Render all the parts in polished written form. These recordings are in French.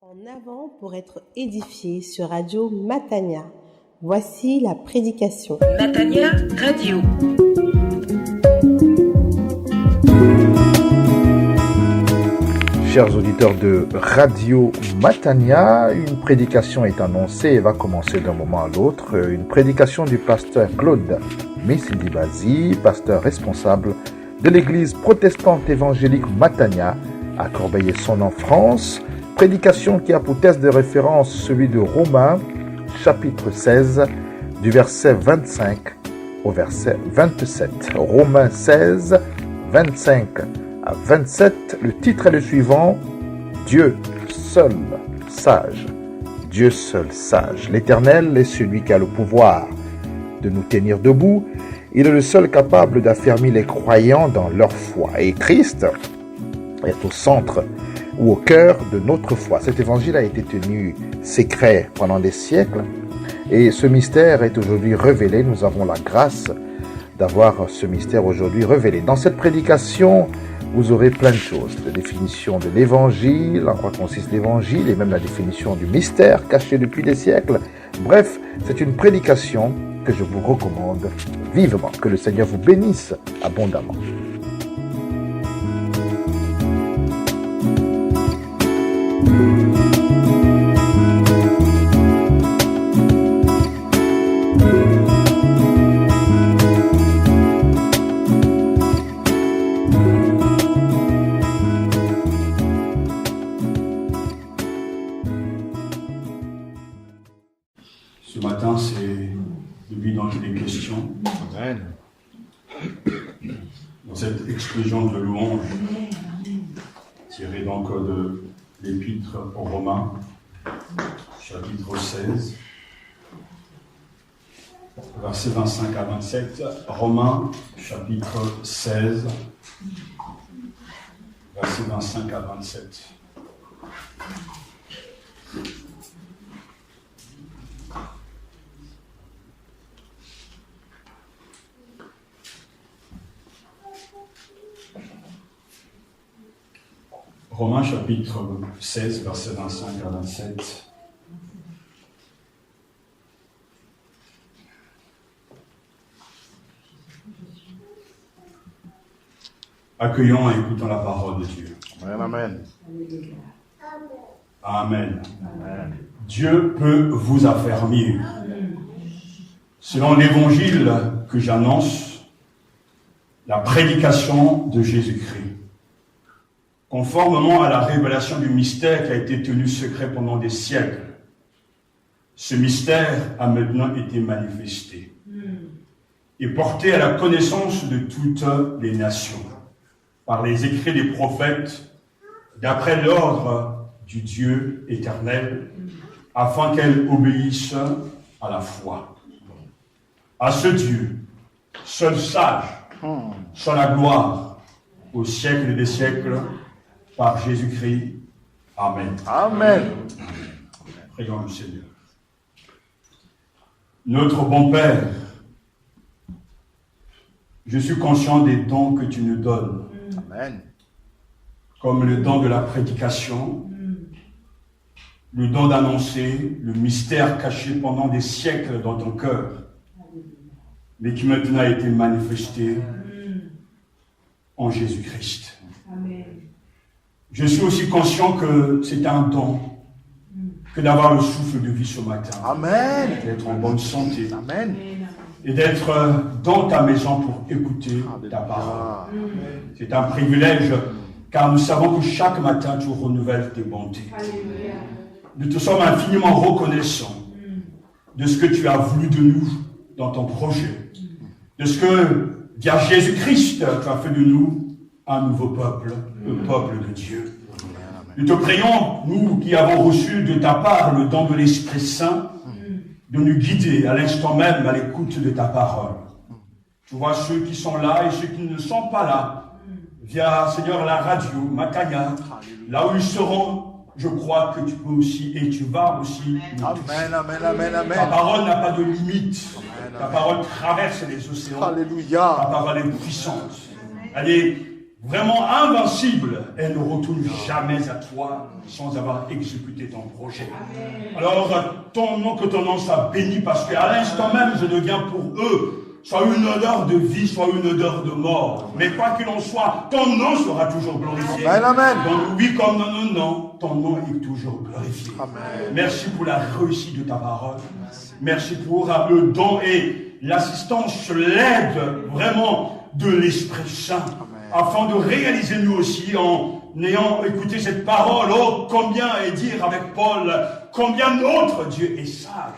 En avant pour être édifié sur Radio Matania. Voici la prédication. Matania Radio. Chers auditeurs de Radio Matania, une prédication est annoncée et va commencer d'un moment à l'autre. Une prédication du pasteur Claude Messildibazi, pasteur responsable de l'église protestante évangélique Matania à Corbeil-Essonnes en France. Prédication qui a pour texte de référence celui de Romains, chapitre 16, du verset 25 au verset 27. Romains 16, 25 à 27, le titre est le suivant: Dieu seul sage. Dieu seul sage. L'Éternel est celui qui a le pouvoir de nous tenir debout. Il est le seul capable d'affermir les croyants dans leur foi. Et Christ est au centre ou au cœur de notre foi. Cet évangile a été tenu secret pendant des siècles et ce mystère est aujourd'hui révélé. Nous avons la grâce d'avoir ce mystère aujourd'hui révélé. Dans cette prédication, vous aurez plein de choses, la définition de l'évangile, en quoi consiste l'évangile, et même la définition du mystère caché depuis des siècles. Bref, c'est une prédication que je vous recommande vivement. Que le Seigneur vous bénisse abondamment. Ce matin, c'est de lui dont il est question. Amen. Dans cette explosion de louanges, tirée donc de l'épître aux Romains, chapitre 16, versets 25 à 27. Romains, chapitre 16, versets 25 à 27. Romains chapitre 16, versets 25 à 27. Accueillons et écoutons la parole de Dieu. Amen. Amen. Amen. Dieu peut vous affermir. Selon l'évangile que j'annonce, la prédication de Jésus-Christ. Conformément à la révélation du mystère qui a été tenu secret pendant des siècles, ce mystère a maintenant été manifesté et porté à la connaissance de toutes les nations par les écrits des prophètes d'après l'ordre du Dieu éternel, afin qu'elles obéissent à la foi. À ce Dieu, seul sage, soit la gloire au siècle des siècles, par Jésus-Christ. Amen. Amen. Prions le Seigneur. Notre bon Père, je suis conscient des dons que tu nous donnes. Amen. Comme le don de la prédication, le don d'annoncer le mystère caché pendant des siècles dans ton cœur, mais qui maintenant a été manifesté en Jésus-Christ. Amen. Je suis aussi conscient que c'est un don que d'avoir le souffle de vie ce matin. Amen. D'être en bonne santé. Amen. Et d'être dans ta maison pour écouter ta parole. C'est un privilège, car nous savons que chaque matin tu renouvelles tes bontés. Alléluia. Nous te sommes infiniment reconnaissants de ce que tu as voulu de nous dans ton projet. De ce que, via Jésus-Christ, tu as fait de nous un nouveau peuple, le peuple de Dieu. Nous te prions, nous qui avons reçu de ta part le don de l'Esprit Saint, de nous guider à l'instant même à l'écoute de ta parole. Tu vois ceux qui sont là et ceux qui ne sont pas là, via, Seigneur, la radio, Matania, là où ils seront, je crois que tu peux aussi et tu vas aussi nous toucher. Amen. Amen. Amen. Ta parole n'a pas de limite. Ta parole traverse les océans. Alléluia. Ta parole est puissante. Elle est vraiment invincible, elle ne retourne jamais à toi sans avoir exécuté ton projet. Alors, que ton nom soit béni, parce qu'à l'instant même, je deviens pour eux soit une odeur de vie, soit une odeur de mort. Mais quoi qu'il en soit, ton nom sera toujours glorifié. Amen. Dans oui comme dans nos noms, ton nom est toujours glorifié. Amen. Merci pour la réussite de ta parole. Merci pour le don et l'assistance, l'aide vraiment de l'Esprit Saint. Afin de réaliser nous aussi, en ayant écouté cette parole, oh combien, et dire avec Paul, combien notre Dieu est sage.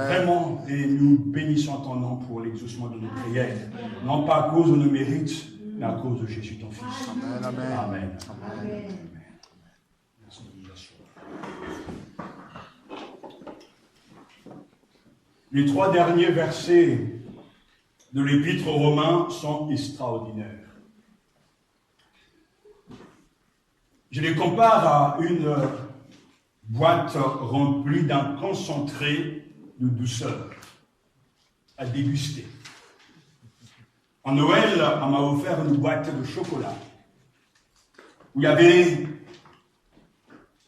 Vraiment, et nous bénissons ton nom pour l'exaucement de nos prières. Non pas à cause de nos mérites, mais à cause de Jésus ton Fils. Amen. Amen. Amen. Amen. Merci de nous assurer. Les 3 derniers versets de l'Épître aux Romains sont extraordinaires. Je les compare à une boîte remplie d'un concentré de douceur à déguster. En Noël, on m'a offert une boîte de chocolat où il y avait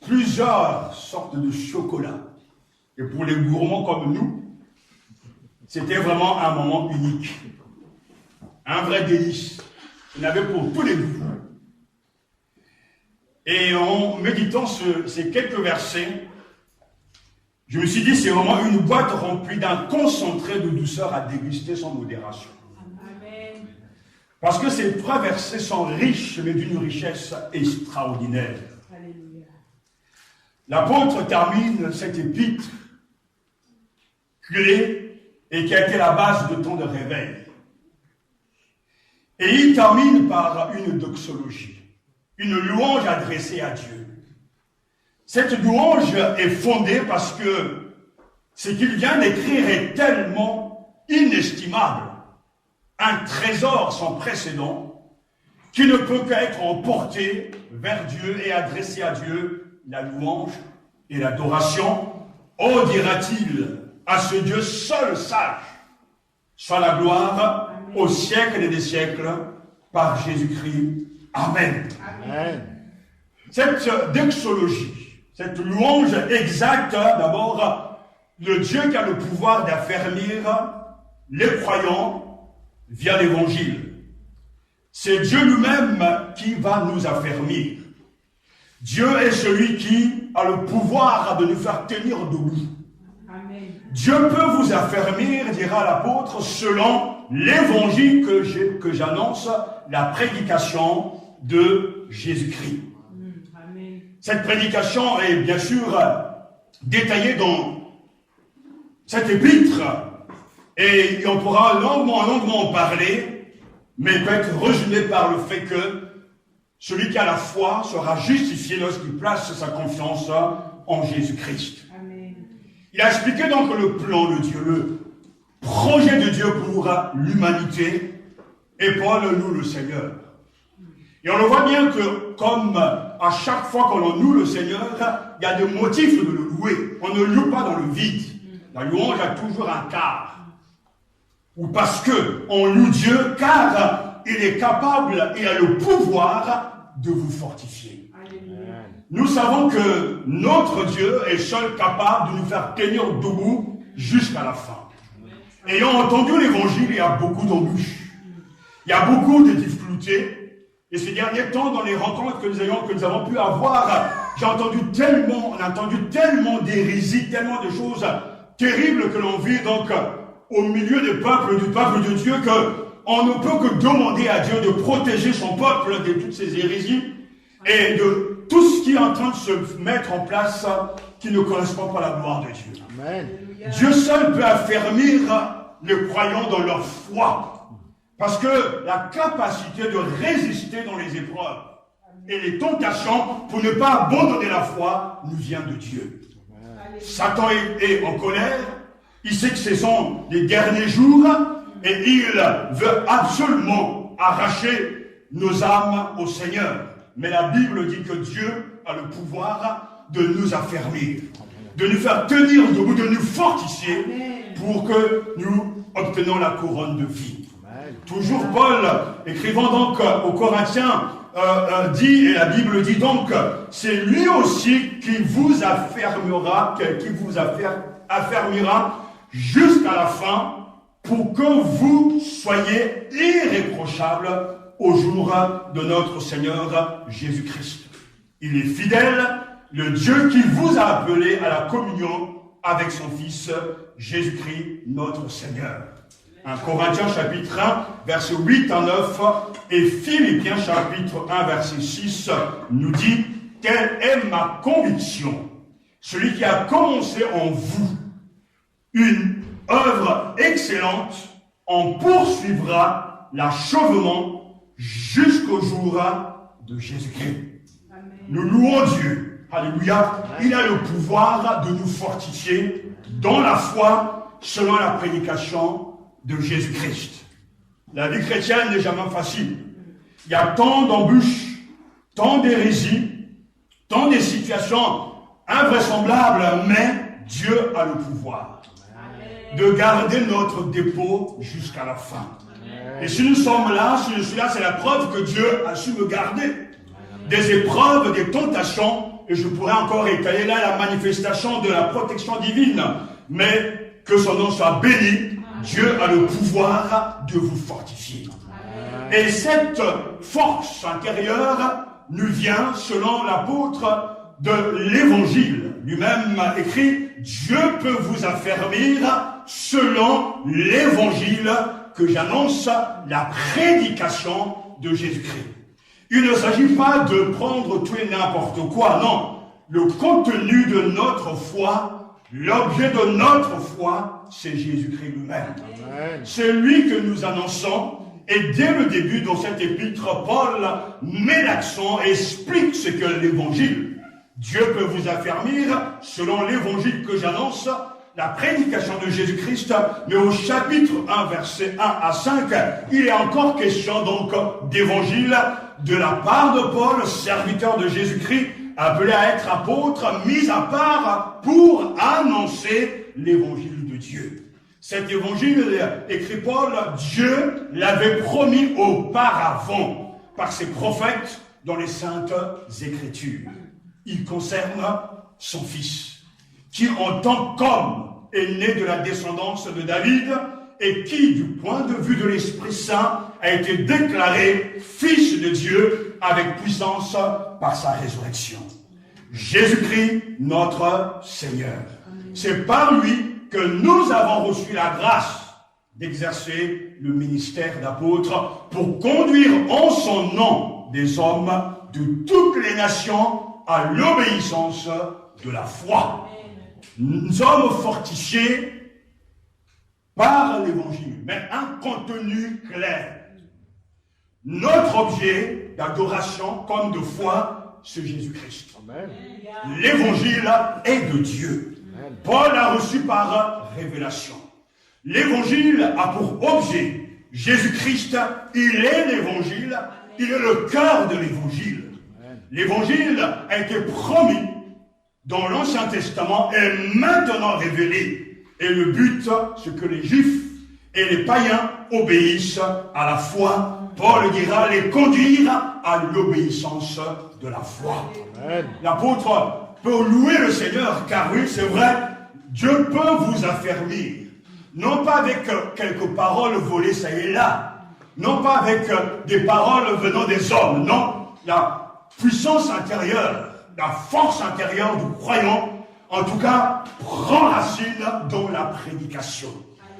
plusieurs sortes de chocolat. Et pour les gourmands comme nous, c'était vraiment un moment unique. Un vrai délice. Il y en avait pour tous les goûts. Et en méditant ces quelques versets, je me suis dit, c'est vraiment une boîte remplie d'un concentré de douceur à déguster sans modération. Amen. Parce que ces 3 versets sont riches, mais d'une richesse extraordinaire. Alléluia. L'apôtre termine cette épître clé et qui a été la base de tant de réveil. Et il termine par une doxologie, une louange adressée à Dieu. Cette louange est fondée parce que ce qu'il vient d'écrire est tellement inestimable, un trésor sans précédent, qui ne peut qu'être emporté vers Dieu et adressé à Dieu la louange et l'adoration. Oh, dira-t-il, à ce Dieu seul sage, soit la gloire au siècle des siècles, par Jésus-Christ. Amen. Amen. Cette doxologie, cette louange exacte, d'abord, le Dieu qui a le pouvoir d'affermir les croyants via l'évangile. C'est Dieu lui-même qui va nous affermir. Dieu est celui qui a le pouvoir de nous faire tenir debout. Amen. Dieu peut vous affermir, dira l'apôtre, selon l'évangile que j'annonce, la prédication de Jésus-Christ. Amen. Cette prédication est bien sûr détaillée dans cette épître et on pourra longuement en parler, mais peut être résumé par le fait que celui qui a la foi sera justifié lorsqu'il place sa confiance en Jésus-Christ. Amen. Il a expliqué donc le plan de Dieu, le projet de Dieu pour l'humanité, et Paul loue le Seigneur. Et on le voit bien que, comme à chaque fois qu'on loue le Seigneur, il y a des motifs de le louer. On ne loue pas dans le vide. La louange a toujours un car. Ou parce que on loue Dieu, car il est capable et a le pouvoir de vous fortifier. Alléluia. Nous savons que notre Dieu est seul capable de nous faire tenir debout jusqu'à la fin. Ayant entendu l'évangile, il y a beaucoup d'embûches. Il y a beaucoup de difficultés. Et ces derniers temps, dans les rencontres que nous avons pu avoir, on a entendu tellement d'hérésies, tellement de choses terribles que l'on vit donc au milieu du peuple de Dieu, qu'on ne peut que demander à Dieu de protéger son peuple de toutes ces hérésies et de tout ce qui est en train de se mettre en place qui ne correspond pas à la gloire de Dieu. Amen. Dieu seul peut affermir les croyants dans leur foi. Parce que la capacité de résister dans les épreuves et les tentations pour ne pas abandonner la foi nous vient de Dieu. Satan est en colère, il sait que ce sont les derniers jours et il veut absolument arracher nos âmes au Seigneur. Mais la Bible dit que Dieu a le pouvoir de nous affermir, de nous faire tenir debout, de nous fortifier pour que nous obtenions la couronne de vie. Toujours Paul, écrivant donc aux Corinthiens, dit, et la Bible dit donc, c'est lui aussi qui vous affermira jusqu'à la fin, pour que vous soyez irréprochables au jour de notre Seigneur Jésus-Christ. Il est fidèle, le Dieu qui vous a appelé à la communion avec son Fils Jésus-Christ, notre Seigneur. 1 Corinthiens chapitre 1, versets 8 à 9, et Philippiens chapitre 1, verset 6 nous dit « Telle est ma conviction, celui qui a commencé en vous une œuvre excellente en poursuivra l'achèvement jusqu'au jour de Jésus-Christ. » Nous louons Dieu. Alléluia. Il a le pouvoir de nous fortifier dans la foi selon la prédication de Jésus-Christ. La vie chrétienne n'est jamais facile. Il y a tant d'embûches, tant d'hérésies, tant de situations invraisemblables, mais Dieu a le pouvoir de garder notre dépôt jusqu'à la fin. Et si nous sommes là, si je suis là, c'est la preuve que Dieu a su me garder. Des épreuves, des tentations, et je pourrais encore étaler là la manifestation de la protection divine, mais que son nom soit béni. Dieu a le pouvoir de vous fortifier. Et cette force intérieure nous vient, selon l'apôtre de l'Évangile. Lui-même écrit, Dieu peut vous affermir selon l'Évangile que j'annonce, la prédication de Jésus-Christ. Il ne s'agit pas de prendre tout et n'importe quoi, non. Le contenu de notre foi, l'objet de notre foi, c'est Jésus-Christ lui-même. C'est lui que nous annonçons. Et dès le début, dans cet épître, Paul met l'accent et explique ce que l'évangile. Dieu peut vous affermir, selon l'évangile que j'annonce, la prédication de Jésus-Christ. Mais au chapitre 1, versets 1 à 5, il est encore question donc d'évangile de la part de Paul, serviteur de Jésus-Christ, appelé à être apôtre, mis à part pour annoncer l'évangile de Dieu. Cet évangile, écrit Paul, Dieu l'avait promis auparavant par ses prophètes dans les saintes écritures. Il concerne son fils, qui en tant qu'homme est né de la descendance de David et qui, du point de vue de l'Esprit Saint, a été déclaré fils de Dieu avec puissance par sa résurrection. Jésus-Christ, notre Seigneur. C'est par lui que nous avons reçu la grâce d'exercer le ministère d'apôtre pour conduire en son nom des hommes de toutes les nations à l'obéissance de la foi. Nous sommes fortifiés par l'évangile, mais un contenu clair. Notre objet d'adoration comme de foi, c'est Jésus-Christ. L'évangile est de Dieu. Paul a reçu par révélation. L'évangile a pour objet Jésus-Christ. Il est l'évangile. Il est le cœur de l'évangile. L'évangile a été promis dans l'Ancien Testament et maintenant révélé. Et le but, c'est que les Juifs et les païens obéissent à la foi. Paul dira les conduire à l'obéissance de la foi. L'apôtre peut louer le Seigneur, car oui, c'est vrai, Dieu peut vous affermir. Non pas avec quelques paroles volées ça et là, non pas avec des paroles venant des hommes, non. La puissance intérieure, la force intérieure du croyant, en tout cas, prend racine dans la prédication.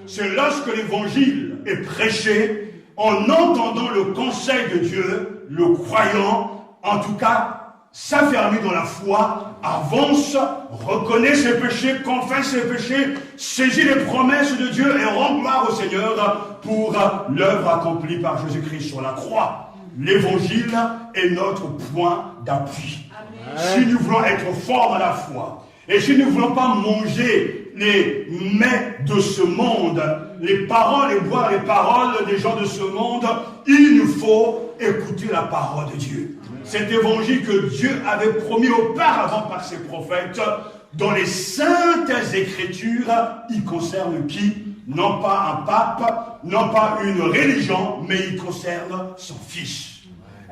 C'est lorsque l'évangile est prêché, en entendant le conseil de Dieu, le croyant, en tout cas, s'affermit dans la foi, avance, reconnaît ses péchés, confesse ses péchés, saisit les promesses de Dieu et rend gloire au Seigneur pour l'œuvre accomplie par Jésus-Christ sur la croix. L'évangile est notre point d'appui. Si nous voulons être forts dans la foi, et si nous ne voulons pas manger les mets de ce monde, les paroles et boire les paroles des gens de ce monde, il nous faut écouter la parole de Dieu. Cet évangile que Dieu avait promis auparavant par ses prophètes, dans les saintes écritures, il concerne qui? non pas un pape, non pas une religion, mais il concerne son Fils.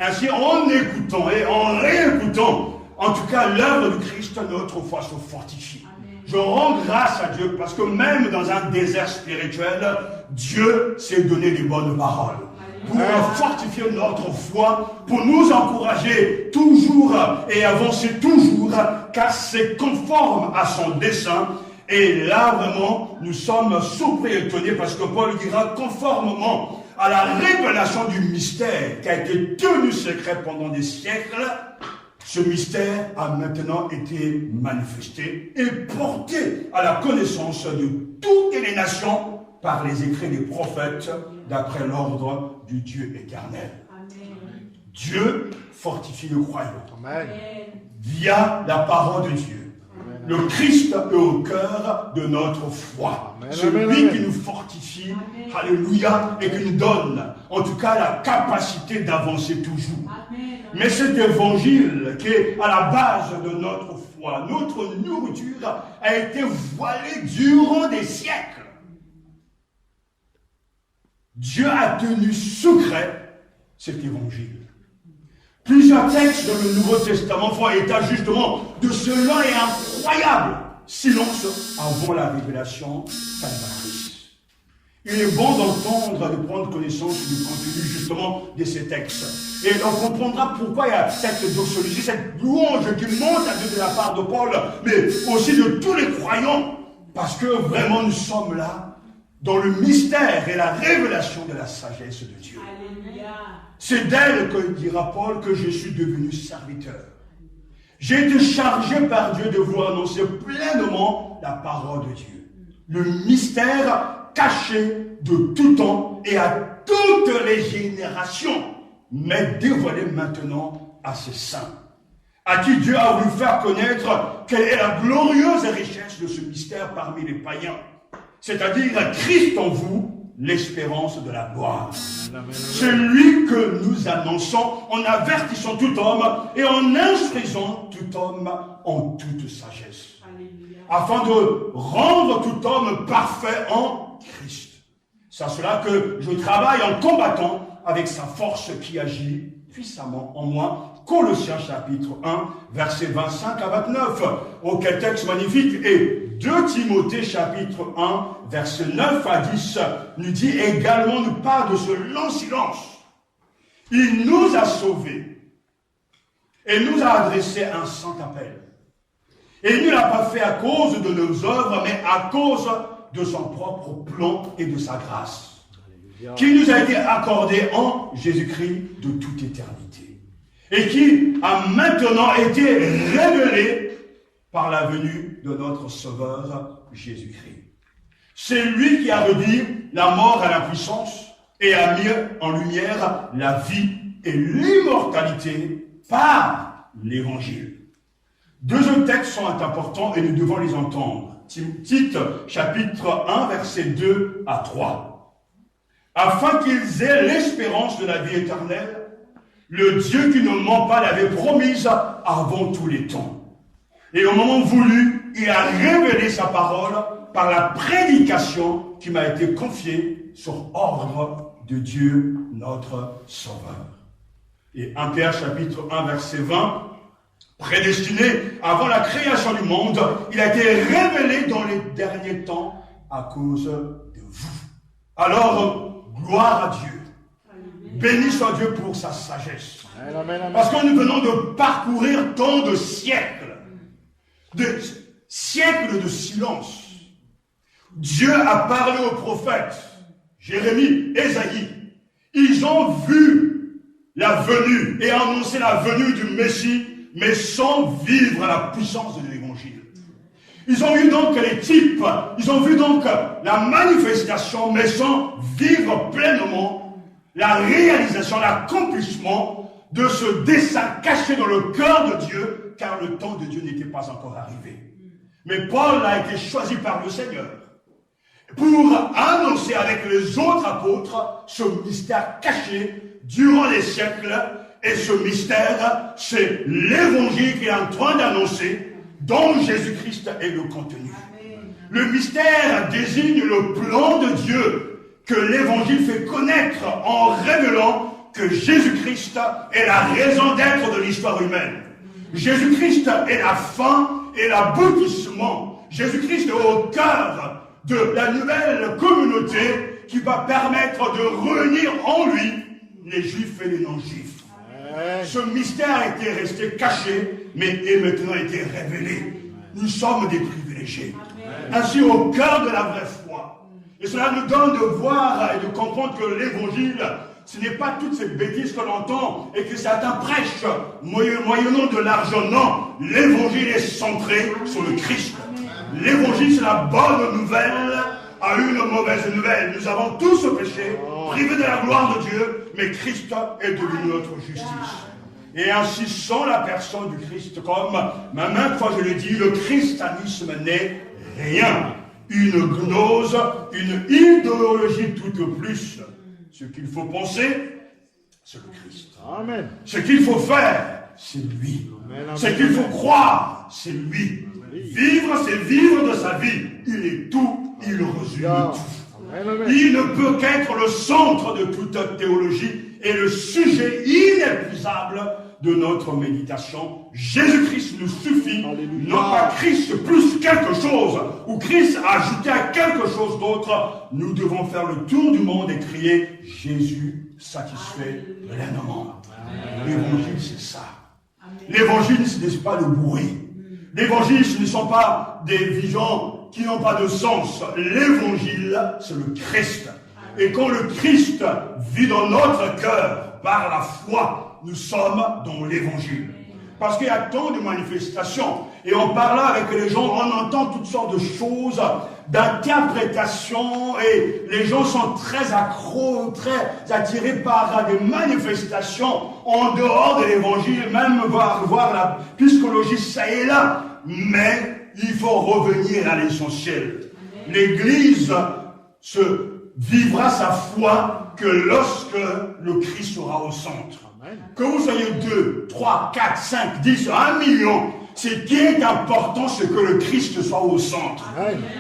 Ainsi, en écoutant et en réécoutant, en tout cas l'œuvre du Christ, notre foi se fortifie. Je rends grâce à Dieu parce que même dans un désert spirituel, Dieu s'est donné des bonnes paroles pour fortifier notre foi, pour nous encourager toujours et avancer toujours, car c'est conforme à son dessein. Et là, vraiment, nous sommes surpris et étonnés parce que Paul dira conformément à la révélation du mystère qui a été tenu secret pendant des siècles, ce mystère a maintenant été manifesté et porté à la connaissance de toutes les nations par les écrits des prophètes d'après l'ordre du Dieu éternel. Amen. Dieu fortifie le croyant Amen. via la parole de Dieu. Le Christ est au cœur de notre foi. Amen, Celui amen, qui amen. nous fortifie, Amen. alléluia, et qui nous donne, en tout cas, la capacité d'avancer toujours. Amen. Mais cet évangile qui est à la base de notre foi, notre nourriture, a été voilé durant des siècles. Dieu a tenu secret cet évangile. Plusieurs textes dans le Nouveau Testament font état justement de ce lent et incroyable silence avant la révélation salvatrice. Il est bon d'entendre, de prendre connaissance du contenu justement de ces textes. Et on comprendra pourquoi il y a cette doxologie, cette louange qui monte à Dieu de la part de Paul, mais aussi de tous les croyants. Parce que vraiment nous sommes là dans le mystère et la révélation de la sagesse de Dieu. Alléluia. C'est d'elle que dira Paul que je suis devenu serviteur. J'ai été chargé par Dieu de vous annoncer pleinement la parole de Dieu. Le mystère caché de tout temps et à toutes les générations, mais dévoilé maintenant à ses saints, à qui Dieu a voulu faire connaître quelle est la glorieuse richesse de ce mystère parmi les païens, c'est-à-dire Christ en vous, l'espérance de la gloire. C'est lui que nous annonçons en avertissant tout homme et en instruisant tout homme en toute sagesse, Alléluia. afin de rendre tout homme parfait en Christ. C'est à cela que je travaille en combattant avec sa force qui agit puissamment en moi. Colossiens chapitre 1, versets 25 à 29. Oh, quel texte magnifique! Et 2 Timothée chapitre 1, versets 9 à 10, nous dit également, nous parle de ce long silence. Il nous a sauvés et nous a adressé un saint appel. Et il ne l'a pas fait à cause de nos œuvres, mais à cause de son propre plan et de sa grâce, qui nous a été accordée en Jésus-Christ de toute éternité, et qui a maintenant été révélée par la venue de notre Sauveur Jésus-Christ. C'est lui qui a réduit la mort à l'impuissance et a mis en lumière la vie et l'immortalité par l'Évangile. Deux autres textes sont importants et nous devons les entendre. Tite, chapitre 1, versets 2 à 3. Afin qu'ils aient l'espérance de la vie éternelle, le Dieu qui ne ment pas l'avait promise avant tous les temps. Et au moment voulu, il a révélé sa parole par la prédication qui m'a été confiée sur ordre de Dieu, notre Sauveur. Et 1 Pierre, chapitre 1, verset 20, prédestiné avant la création du monde, il a été révélé dans les derniers temps à cause de vous. Alors, gloire à Dieu. Béni soit Dieu pour sa sagesse. Parce que nous venons de parcourir tant de siècles de silence. Dieu a parlé aux prophètes, Jérémie, Ésaïe. Ils ont vu la venue et annoncé la venue du Messie, mais sans vivre la puissance de l'évangile. Ils ont vu donc les types, ils ont vu donc la manifestation, mais sans vivre pleinement la réalisation, l'accomplissement de ce dessein caché dans le cœur de Dieu, car le temps de Dieu n'était pas encore arrivé. Mais Paul a été choisi par le Seigneur pour annoncer avec les autres apôtres ce mystère caché durant les siècles. Et ce mystère, c'est l'évangile qu'il est en train d'annoncer, dont Jésus-Christ est le contenu. Le mystère désigne le plan de Dieu que l'Évangile fait connaître en révélant que Jésus-Christ est la raison d'être de l'histoire humaine. Jésus-Christ est la fin et l'aboutissement. Jésus-Christ est au cœur de la nouvelle communauté qui va permettre de réunir en lui les juifs et les non-juifs. Ce mystère était resté caché, mais est maintenant été révélé. Nous sommes des privilégiés. Ainsi, au cœur de la vraie foi. Et cela nous donne de voir et de comprendre que l'évangile, ce n'est pas toutes ces bêtises que l'on entend et que certains prêchent moyennant de l'argent. Non, l'évangile est centré sur le Christ. L'évangile, c'est la bonne nouvelle à une mauvaise nouvelle. Nous avons tous péché, privés de la gloire de Dieu, mais Christ est devenu notre justice. Et ainsi, sans la personne du Christ, comme maintes fois je l'ai dit, le christianisme n'est rien. Une gnose, une idéologie tout au plus. Ce qu'il faut penser, c'est le Christ. Amen. Ce qu'il faut faire, c'est lui. Amen. Ce qu'il faut croire, c'est lui. Vivre, c'est vivre de sa vie. Il est tout, il résume tout. Amen. Il ne peut qu'être le centre de toute théologie et le sujet inépuisable de notre méditation. Jésus-Christ nous suffit. Alléluia. Non pas Christ plus quelque chose, ou Christ ajouté à quelque chose d'autre. Nous devons faire le tour du monde et crier Jésus satisfait pleinement. L'évangile, c'est ça. L'évangile, ce n'est pas le bruit. L'évangile, ce ne sont pas des visions qui n'ont pas de sens. L'évangile, c'est le Christ. Et quand le Christ vit dans notre cœur par la foi, nous sommes dans l'évangile. Parce qu'il y a tant de manifestations. Et en parlant avec les gens, on entend toutes sortes de choses, d'interprétations, et les gens sont très accros, très attirés par des manifestations en dehors de l'évangile, même voir la psychologie ça et là. Mais il faut revenir à l'essentiel. L'Église vivra sa foi que lorsque le Christ sera au centre. Que vous soyez 2, 3, 4, 5, 10, 1 million, ce qui est important, c'est que le Christ soit au centre.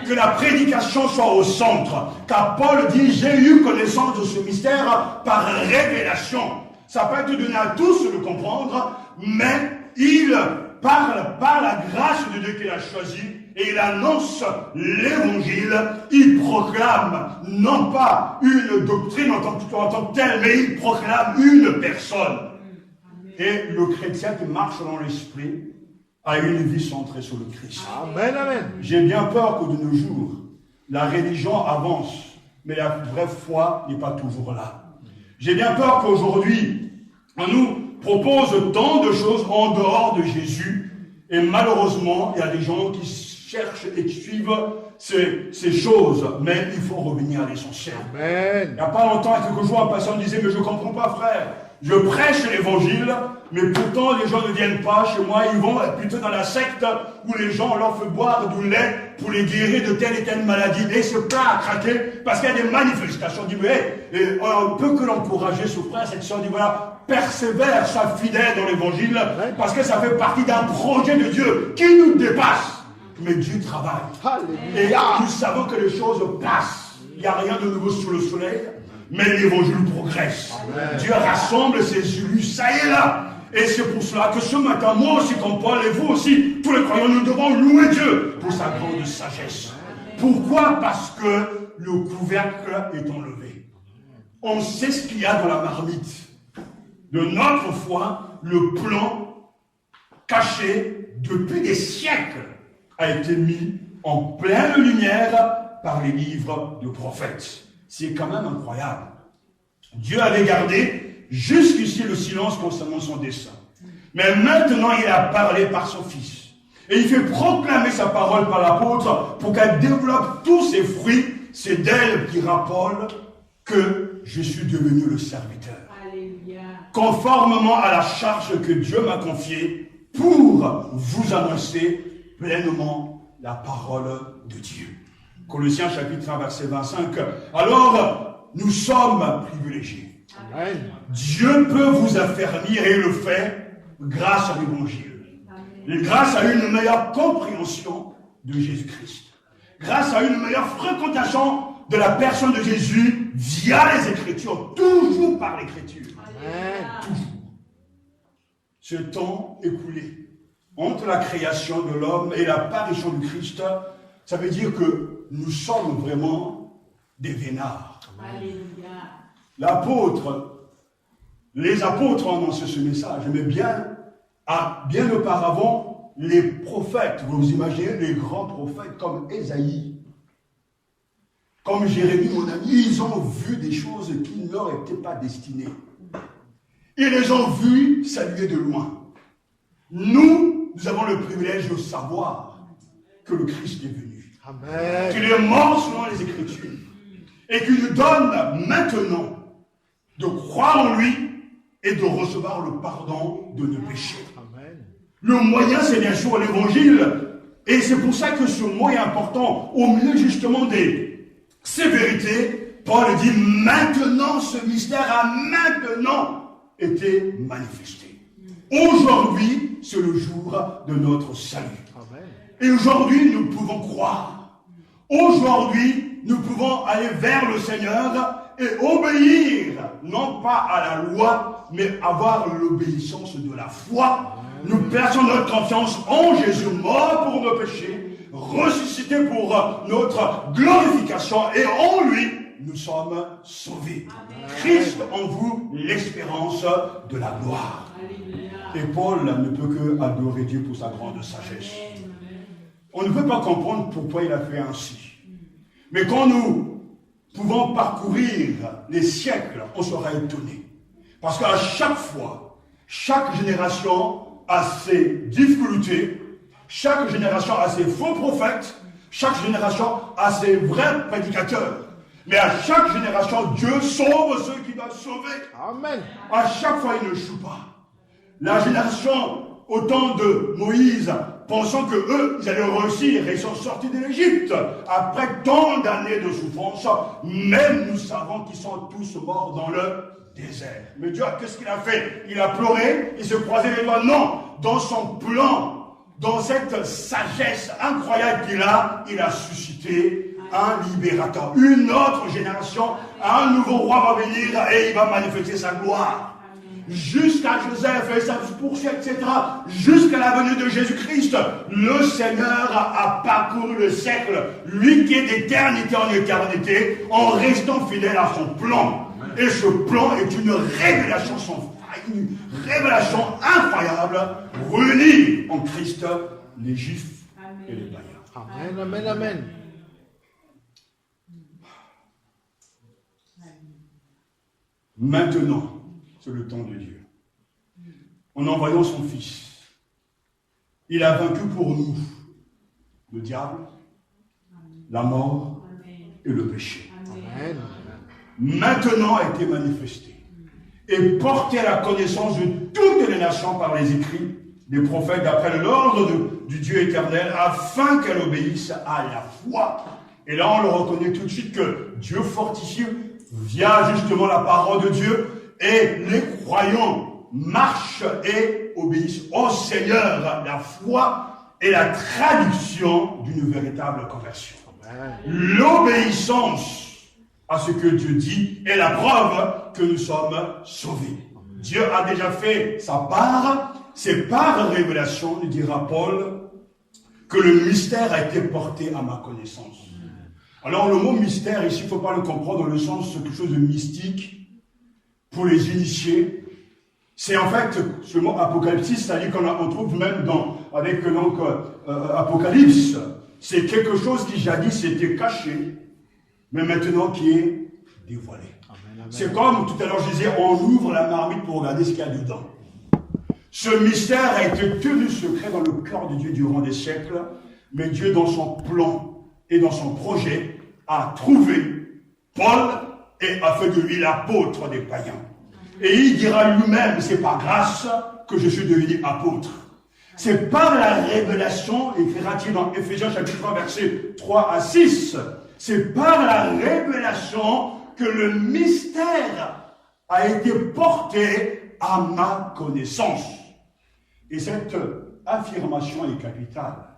Que la prédication soit au centre. Car Paul dit, j'ai eu connaissance de ce mystère par révélation. Ça peut être donné à tous de le comprendre, mais il parle par la grâce de Dieu qu'il a choisi et il annonce l'évangile. Il proclame non pas une doctrine en tant que telle, mais il proclame une personne. Et le chrétien qui marche dans l'esprit a une vie centrée sur le Christ. Amen, amen. J'ai bien peur que de nos jours, la religion avance, mais la vraie foi n'est pas toujours là. J'ai bien peur qu'aujourd'hui, on nous propose tant de choses en dehors de Jésus, et malheureusement, il y a des gens qui cherchent et qui suivent ces choses, mais il faut revenir à l'essentiel. Amen. Il n'y a pas longtemps, quelques jours, un patient me disait, mais je ne comprends pas, frère. Je prêche l'évangile, mais pourtant les gens ne viennent pas chez moi, ils vont plutôt dans la secte où les gens leur font boire du lait pour les guérir de telle et telle maladie. Et ce plat à craquer parce qu'il y a des manifestations. On dit, mais on peut que l'encourager, ce frère, cette soeur, dit, voilà, persévère, sois fidèle dans l'évangile, parce que ça fait partie d'un projet de Dieu qui nous dépasse. Mais Dieu travaille. Alléluia. Et nous savons que les choses passent. Il n'y a rien de nouveau sous le soleil. Mais l'évangile progresse. Amen. Dieu rassemble ses élus, ça et là. Et c'est pour cela que ce matin, moi aussi, comme Paul, et vous aussi, tous les croyants, nous devons louer Dieu pour sa grande sagesse. Pourquoi? Parce que le couvercle est enlevé. On sait ce qu'il y a dans la marmite. De notre foi, le plan caché depuis des siècles a été mis en pleine lumière par les livres de prophètes. C'est quand même incroyable. Dieu avait gardé jusqu'ici le silence concernant son dessein. Mais maintenant, il a parlé par son Fils. Et il fait proclamer sa parole par l'apôtre pour qu'elle développe tous ses fruits. C'est d'elle, dira Paul, que je suis devenu le serviteur. Alléluia. Conformément à la charge que Dieu m'a confiée pour vous annoncer pleinement la parole de Dieu. Colossiens chapitre 1 verset 25. Alors, nous sommes privilégiés. Amen. Dieu peut vous affermir et il le fait grâce à l'évangile. Et grâce à une meilleure compréhension de Jésus-Christ. grâce à une meilleure fréquentation de la personne de Jésus via les Écritures, toujours par l'Écriture. Toujours. Ce temps écoulé entre la création de l'homme et l'apparition du Christ, ça veut dire que nous sommes vraiment des vénards. Les apôtres ont annoncé ce message, mais bien auparavant, les prophètes, vous imaginez les grands prophètes comme Ésaïe, comme Jérémie, mon ami, ils ont vu des choses qui ne leur étaient pas destinées. Ils les ont vus saluer de loin. Nous avons le privilège de savoir que le Christ est venu. Amen. Qu'il est mort selon les Écritures. Et qu'il nous donne maintenant de croire en lui et de recevoir le pardon de nos péchés. Amen. Le moyen, c'est bien sûr l'Évangile. Et c'est pour ça que ce mot est important. Au milieu justement de ces vérités, Paul dit maintenant ce mystère a maintenant été manifesté. Aujourd'hui, c'est le jour de notre salut. Amen. Et aujourd'hui, nous pouvons croire. Aujourd'hui, nous pouvons aller vers le Seigneur et obéir, non pas à la loi, mais avoir l'obéissance de la foi. Nous plaçons notre confiance en Jésus, mort pour nos péchés, ressuscité pour notre glorification, et en lui, nous sommes sauvés. Amen. Christ en vous, l'espérance de la gloire. Et Paul ne peut que adorer Dieu pour sa grande sagesse. On ne peut pas comprendre pourquoi il a fait ainsi. Mais quand nous pouvons parcourir les siècles, on sera étonné. Parce qu'à chaque fois, chaque génération a ses difficultés, chaque génération a ses faux prophètes, chaque génération a ses vrais prédicateurs. Mais à chaque génération, Dieu sauve ceux qui doivent sauver. Amen. À chaque fois, il ne choue pas. La génération au temps de Moïse, pensant que eux, ils allaient réussir, et ils sont sortis de l'Égypte après tant d'années de souffrance. Même nous savons qu'ils sont tous morts dans le désert. Mais Dieu, qu'est-ce qu'il a fait? Il a pleuré, il se croisait les doigts. Non, dans son plan, dans cette sagesse incroyable qu'il a, il a suscité un libérateur. Une autre génération, un nouveau roi va venir et il va manifester sa gloire. Jusqu'à Joseph et sa poursuite, etc., jusqu'à la venue de Jésus-Christ, le Seigneur a parcouru le siècle, lui qui est d'éternité en éternité, en restant fidèle à son plan. Et ce plan est une révélation sans faille, une révélation incroyable, réunie en Christ, les Juifs et les païens. Amen, amen, amen. Maintenant, c'est le temps de Dieu. En envoyant son Fils, il a vaincu pour nous le diable, la mort et le péché. Amen. Maintenant a été manifesté et porté à la connaissance de toutes les nations par les écrits des prophètes d'après l'ordre du Dieu éternel, afin qu'elles obéissent à la foi. Et là, on le reconnaît tout de suite que Dieu fortifie via justement la parole de Dieu. Et les croyants marchent et obéissent au Seigneur. La foi est la traduction d'une véritable conversion. L'obéissance à ce que Dieu dit est la preuve que nous sommes sauvés. Dieu a déjà fait sa part. C'est par révélation, nous dira Paul, que le mystère a été porté à ma connaissance. Alors le mot mystère ici, il ne faut pas le comprendre dans le sens de quelque chose de mystique. Pour les initiés, c'est en fait ce mot apocalypse, c'est-à-dire qu'on trouve même avec Apocalypse, c'est quelque chose qui jadis était caché, mais maintenant qui est dévoilé. Amen, amen. C'est comme tout à l'heure je disais, on ouvre la marmite pour regarder ce qu'il y a dedans. Ce mystère a été tenu secret dans le cœur de Dieu durant des siècles, mais Dieu dans son plan et dans son projet a trouvé Paul et a fait de lui l'apôtre des païens. Et il dira lui-même, c'est par grâce que je suis devenu apôtre. C'est par la révélation, écrira-t-il dans Éphésiens chapitre 3, versets 3 à 6, c'est par la révélation que le mystère a été porté à ma connaissance. Et cette affirmation est capitale.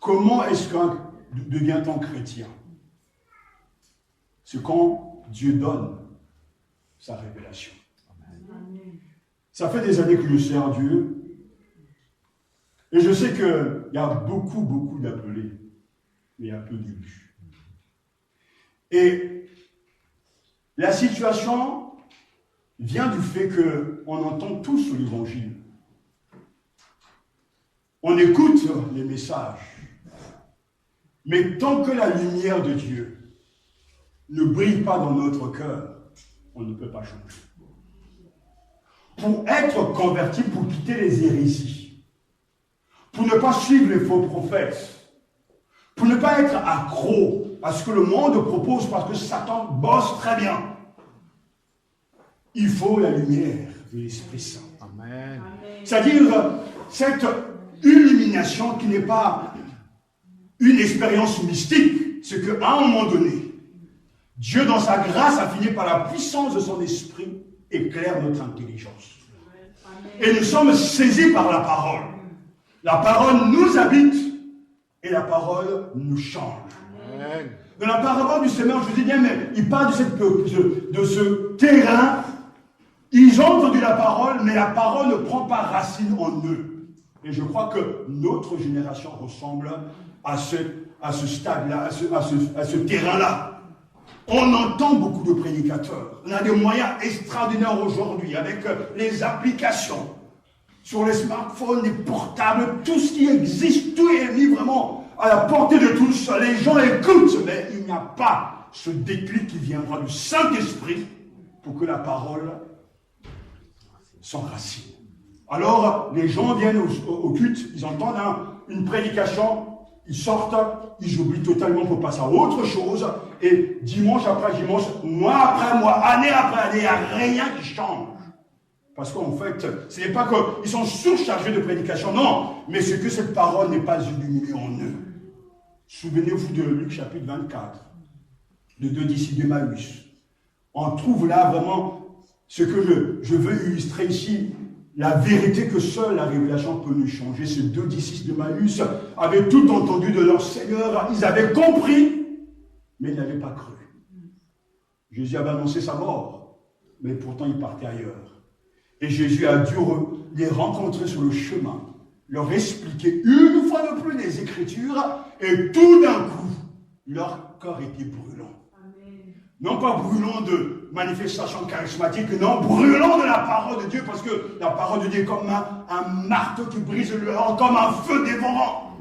Comment est-ce qu'un devient-on chrétien? C'est quand Dieu donne sa révélation. Amen. Ça fait des années que je sers Dieu. Et je sais qu'il y a beaucoup d'appelés, mais il y a peu d'élus. Et la situation vient du fait qu'on entend tous l'évangile. On écoute les messages. Mais tant que la lumière de Dieu ne brille pas dans notre cœur, on ne peut pas changer. Pour être converti, pour quitter les hérésies, pour ne pas suivre les faux prophètes, pour ne pas être accro à ce que le monde propose parce que Satan bosse très bien, il faut la lumière de l'Esprit Saint. Amen. C'est-à-dire cette illumination qui n'est pas une expérience mystique, c'est qu'à un moment donné, Dieu dans sa grâce a fini par la puissance de son esprit éclaire notre intelligence. Et nous sommes saisis par la parole. La parole nous habite et la parole nous change. Amen. Dans la parabole du semeur, je dis bien, mais il parle de ce terrain. Ils ont entendu la parole, mais la parole ne prend pas racine en eux. Et je crois que notre génération ressemble à ce stade-là, à ce terrain-là. On entend beaucoup de prédicateurs. On a des moyens extraordinaires aujourd'hui avec les applications sur les smartphones, les portables, tout ce qui existe, tout est mis vraiment à la portée de tous. Les gens écoutent, mais il n'y a pas ce déclic qui viendra du Saint-Esprit pour que la parole s'enracine. Alors, les gens viennent au culte, ils entendent une prédication, ils sortent, ils oublient totalement pour passer à autre chose, et dimanche après dimanche, mois après mois, année après année, il n'y a rien qui change. Parce qu'en fait, ce n'est pas qu'ils sont surchargés de prédication, non, mais c'est que cette parole n'est pas illuminée en eux. Souvenez-vous de Luc chapitre 24, de deux disciples d'Emmaüs. On trouve là vraiment ce que je veux illustrer ici, la vérité que seule la révélation peut nous changer. Ces deux disciples d'Emmaüs avaient tout entendu de leur Seigneur, ils avaient compris, mais ils n'avaient pas cru. Jésus avait annoncé sa mort, mais pourtant ils partaient ailleurs. Et Jésus a dû les rencontrer sur le chemin, leur expliquer une fois de plus les Écritures, et tout d'un coup, leur corps était brûlant. Amen. Non pas brûlant de manifestation charismatique, non, brûlant de la parole de Dieu, parce que la parole de Dieu est comme un marteau qui brise le or, comme un feu dévorant.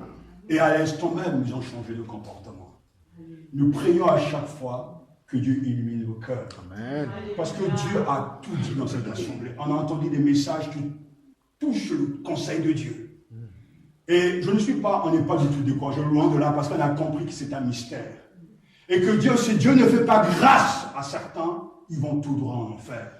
Et à l'instant même, ils ont changé de comportement. Nous prions à chaque fois que Dieu illumine nos cœurs. Amen. Parce que Dieu a tout dit dans cette assemblée. On a entendu des messages qui touchent le conseil de Dieu. Et on n'est pas du tout découragé, loin de là, parce qu'on a compris que c'est un mystère. Et que Dieu, si Dieu ne fait pas grâce à certains, ils vont tout droit en enfer.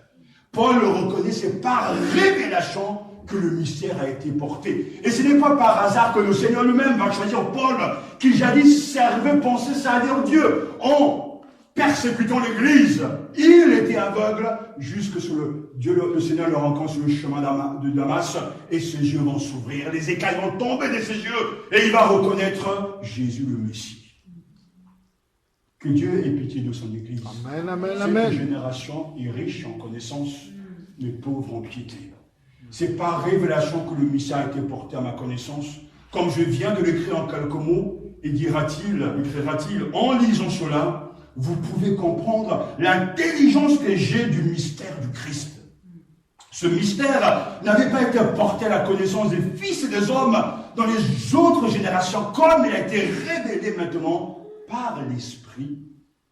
Paul le reconnaît, c'est par révélation que le mystère a été porté. Et ce n'est pas par hasard que le Seigneur lui-même va choisir Paul, qui jadis servait, pensait servir Dieu, en persécutant l'Église. Il était aveugle jusque sur le Seigneur le rencontre sur le chemin de Damas, et ses yeux vont s'ouvrir, les écailles vont tomber de ses yeux, et il va reconnaître Jésus le Messie. Que Dieu ait pitié de son Église. Amen, amen, Cette amen. génération est riche en connaissances, mais pauvre en piété. C'est par révélation que le mystère a été porté à ma connaissance. Comme je viens de l'écrire en quelques mots, et écrira-t-il, en lisant cela, vous pouvez comprendre l'intelligence que j'ai du mystère du Christ. Ce mystère n'avait pas été porté à la connaissance des fils et des hommes dans les autres générations, comme il a été révélé maintenant par l'Esprit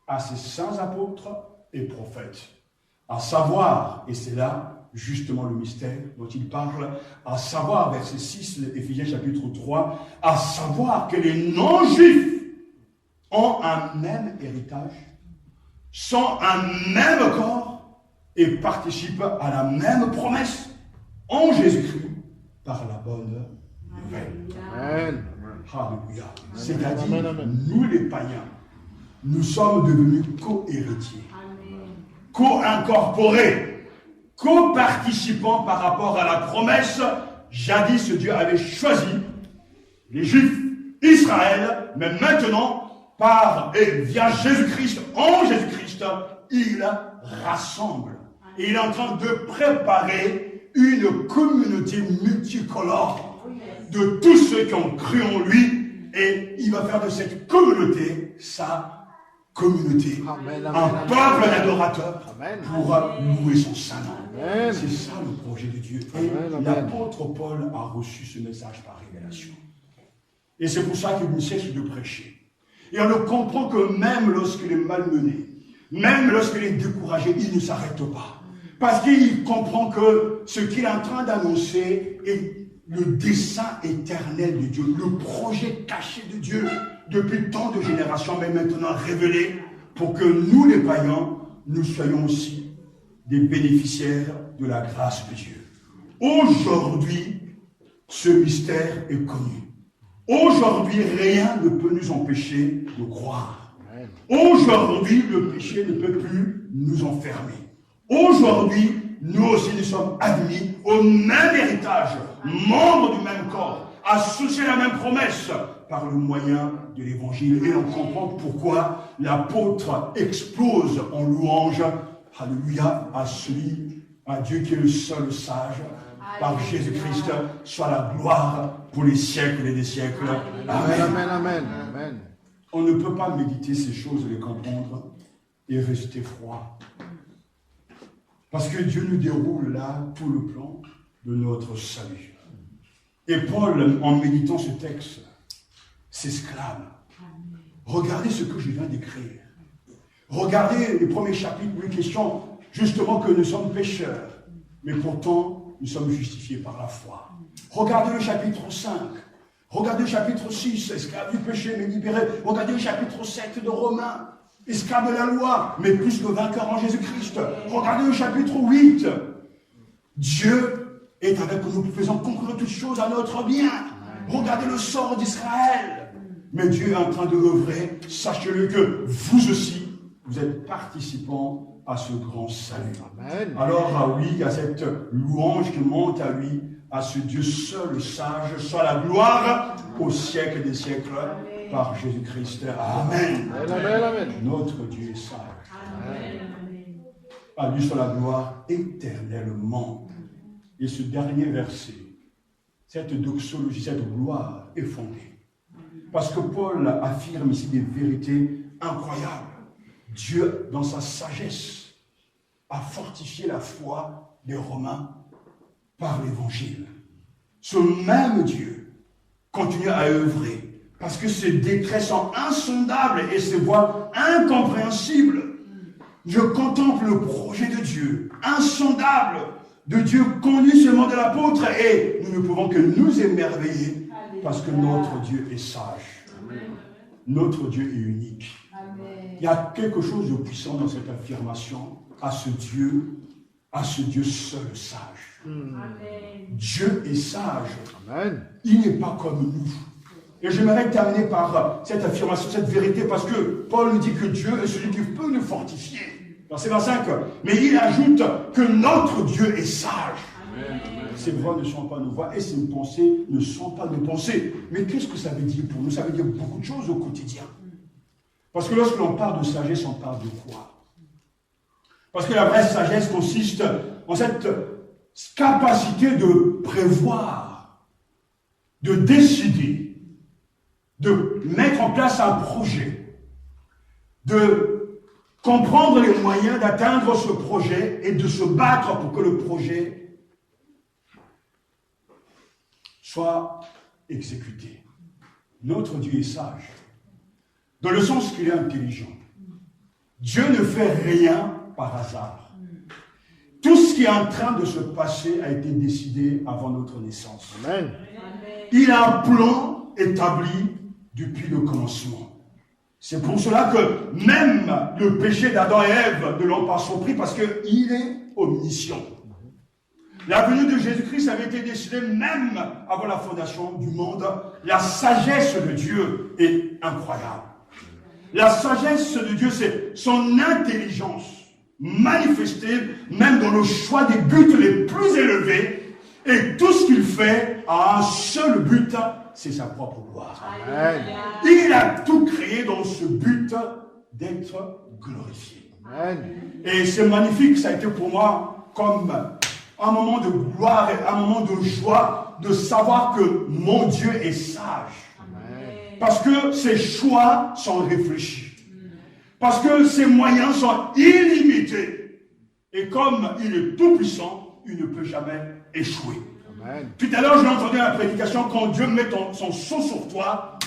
à ses saints apôtres et prophètes. À savoir, et c'est là justement le mystère dont il parle, à savoir, verset 6, Éphésiens chapitre 3, à savoir que les non-juifs ont un même héritage, sont un même corps et participent à la même promesse en Jésus-Christ par la bonne nouvelle. Amen. Alléluia. Amen, C'est-à-dire, amen. nous les païens, nous sommes devenus co-héritiers, Amen. co-incorporés, co-participants par rapport à la promesse. Jadis, Dieu avait choisi les Juifs, Israël, Mais maintenant, par et via Jésus-Christ, en Jésus-Christ, il rassemble. Et il est en train de préparer une communauté multicolore de tous ceux qui ont cru en lui. Et il va faire de cette communauté sa communauté. Amen, un amen, peuple amen. d'adorateurs Amen. pour louer son saint nom. Amen. C'est ça le projet de Dieu. Et Amen, amen. l'apôtre Paul a reçu ce message par révélation. Et c'est pour ça qu'il ne cesse de prêcher. Et on le comprend que même lorsqu'il est malmené, même lorsqu'il est découragé, il ne s'arrête pas. Parce qu'il comprend que ce qu'il est en train d'annoncer est le dessein éternel de Dieu, le projet caché de Dieu depuis tant de générations, mais maintenant révélé pour que nous, les païens, nous soyons aussi des bénéficiaires de la grâce de Dieu. Aujourd'hui, ce mystère est connu. Aujourd'hui, rien ne peut nous empêcher de croire. Aujourd'hui, le péché ne peut plus nous enfermer. Aujourd'hui, nous aussi nous sommes admis au même héritage, membres du même corps, associés à la même promesse par le moyen de l'évangile. Et on comprend pourquoi l'apôtre explose en louange, alléluia, à Dieu qui est le seul sage, par Jésus-Christ, soit la gloire pour les siècles et des siècles. Amen. Amen, amen, amen. On ne peut pas méditer ces choses, les comprendre et rester froid. Parce que Dieu nous déroule là tout le plan de notre salut. Et Paul, en méditant ce texte, s'exclame. Regardez ce que je viens d'écrire. Regardez les premiers chapitres où il est question justement que nous sommes pécheurs. Mais pourtant, nous sommes justifiés par la foi. Regardez le chapitre 5. Regardez le chapitre 6, esclave du péché mais libéré. Regardez le chapitre 7 de Romains. Esclave de la loi, mais plus que vainqueur en Jésus-Christ. Regardez le chapitre 8. Dieu est avec nous, nous faisons conclure toutes choses à notre bien. Regardez le sort d'Israël. Mais Dieu est en train de œuvrer. Sachez-le que vous aussi, vous êtes participants à ce grand salut. Amen. Alors, oui, il y a cette louange qui monte à lui, à ce Dieu seul sage, soit la gloire au siècle des siècles. Par Jésus-Christ. Amen. Amen, amen. Notre Dieu est sage. Amen. À lui soit la gloire éternellement. Et ce dernier verset, cette doxologie, cette gloire est fondée. Parce que Paul affirme ici des vérités incroyables. Dieu, dans sa sagesse, a fortifié la foi des Romains par l'évangile. Ce même Dieu continue à œuvrer. Parce que ces décrets sont insondables et ces voies incompréhensibles. Je contemple le projet de Dieu, insondable, de Dieu connu seulement de l'apôtre, et nous ne pouvons que nous émerveiller parce que notre Dieu est sage. Notre Dieu est unique. Il y a quelque chose de puissant dans cette affirmation à ce Dieu seul sage. Dieu est sage. Amen. Il n'est pas comme nous. Et j'aimerais terminer par cette affirmation, cette vérité, parce que Paul nous dit que Dieu est celui qui peut nous fortifier. Verset 25. Mais il ajoute que notre Dieu est sage. Ces voix ne sont pas nos voix et ces pensées ne sont pas nos pensées. Mais qu'est-ce que ça veut dire pour nous? Ça veut dire beaucoup de choses au quotidien. Parce que lorsque l'on parle de sagesse, on parle de quoi? Parce que la vraie sagesse consiste en cette capacité de prévoir, de décider, de mettre en place un projet, de comprendre les moyens d'atteindre ce projet et de se battre pour que le projet soit exécuté. Notre Dieu est sage, dans le sens qu'il est intelligent. Dieu ne fait rien par hasard. Tout ce qui est en train de se passer a été décidé avant notre naissance. Amen. Il a un plan établi depuis le commencement. C'est pour cela que même le péché d'Adam et Ève ne l'ont pas surpris parce qu'il est omniscient. La venue de Jésus-Christ avait été décidée même avant la fondation du monde. La sagesse de Dieu est incroyable. La sagesse de Dieu, c'est son intelligence manifestée même dans le choix des buts les plus élevés. Et tout ce qu'il fait a un seul but, c'est sa propre gloire. Amen. Il a tout créé dans ce but d'être glorifié. Amen. Et c'est magnifique, ça a été pour moi comme un moment de gloire et un moment de joie de savoir que mon Dieu est sage. Amen. Parce que ses choix sont réfléchis. Parce que ses moyens sont illimités. Et comme il est tout puissant, il ne peut jamais échouer. Amen. Tout à l'heure, je l'ai entendu dans la prédication, quand Dieu met son sceau sur toi,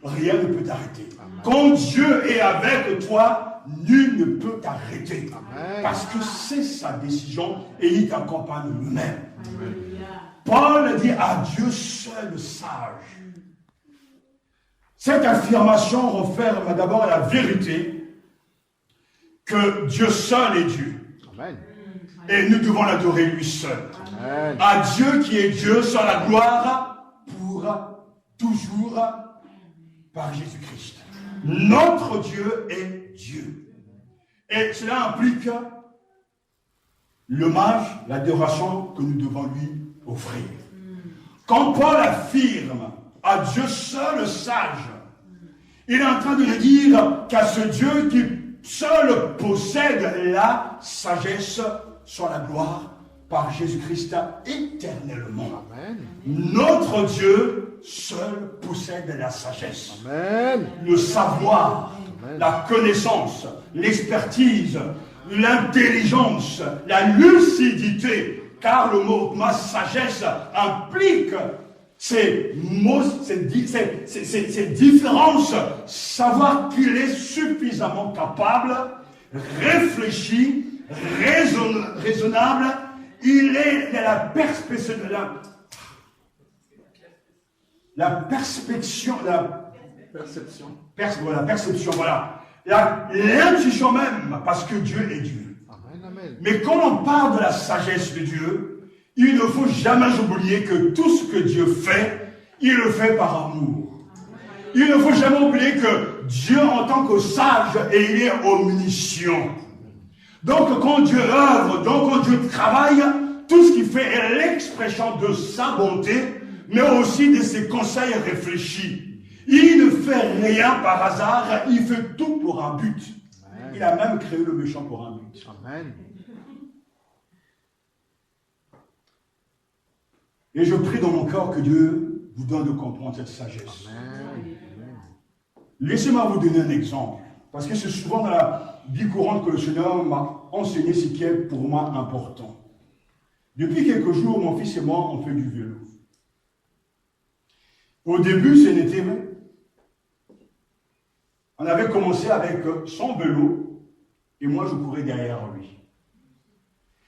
rien ne peut t'arrêter. Quand Dieu est avec toi, nul ne peut t'arrêter. Parce que c'est sa décision et il t'accompagne lui-même. Paul dit à Dieu seul sage. Cette affirmation renferme d'abord la vérité que Dieu seul est Dieu. Amen. Et nous devons l'adorer lui seul. Amen. À Dieu qui est Dieu, soit la gloire pour toujours par Jésus-Christ. Notre Dieu est Dieu. Et cela implique l'hommage, l'adoration que nous devons lui offrir. Quand Paul affirme à Dieu seul sage, il est en train de nous dire qu'à ce Dieu qui seul possède la sagesse soit la gloire par Jésus-Christ éternellement. Amen. Notre Dieu seul possède la sagesse, Amen. le savoir, Amen. la connaissance, l'expertise, l'intelligence, la lucidité, car le mot sagesse implique ces différences, savoir qu'il est suffisamment capable, réfléchi, raisonnable, il est de la perspective, voilà. L'intuition même, parce que Dieu est Dieu. Amen. Amen. Mais quand on parle de la sagesse de Dieu, il ne faut jamais oublier que tout ce que Dieu fait, il le fait par amour. Il ne faut jamais oublier que Dieu en tant que sage, et il est omniscient. Donc quand Dieu œuvre, donc quand Dieu travaille, tout ce qu'il fait est l'expression de sa bonté, mais aussi de ses conseils réfléchis. Il ne fait rien par hasard, il fait tout pour un but. Amen. Il a même créé le méchant pour un but. Amen. Et je prie dans mon cœur que Dieu vous donne de comprendre cette sagesse. Amen. Laissez-moi vous donner un exemple. Parce que c'est souvent dans la vie courante que le Seigneur m'a enseigné ce qui est pour moi important. Depuis quelques jours, mon fils et moi, on fait du vélo. Au début, ce n'était vrai. On avait commencé avec son vélo et moi, je courais derrière lui.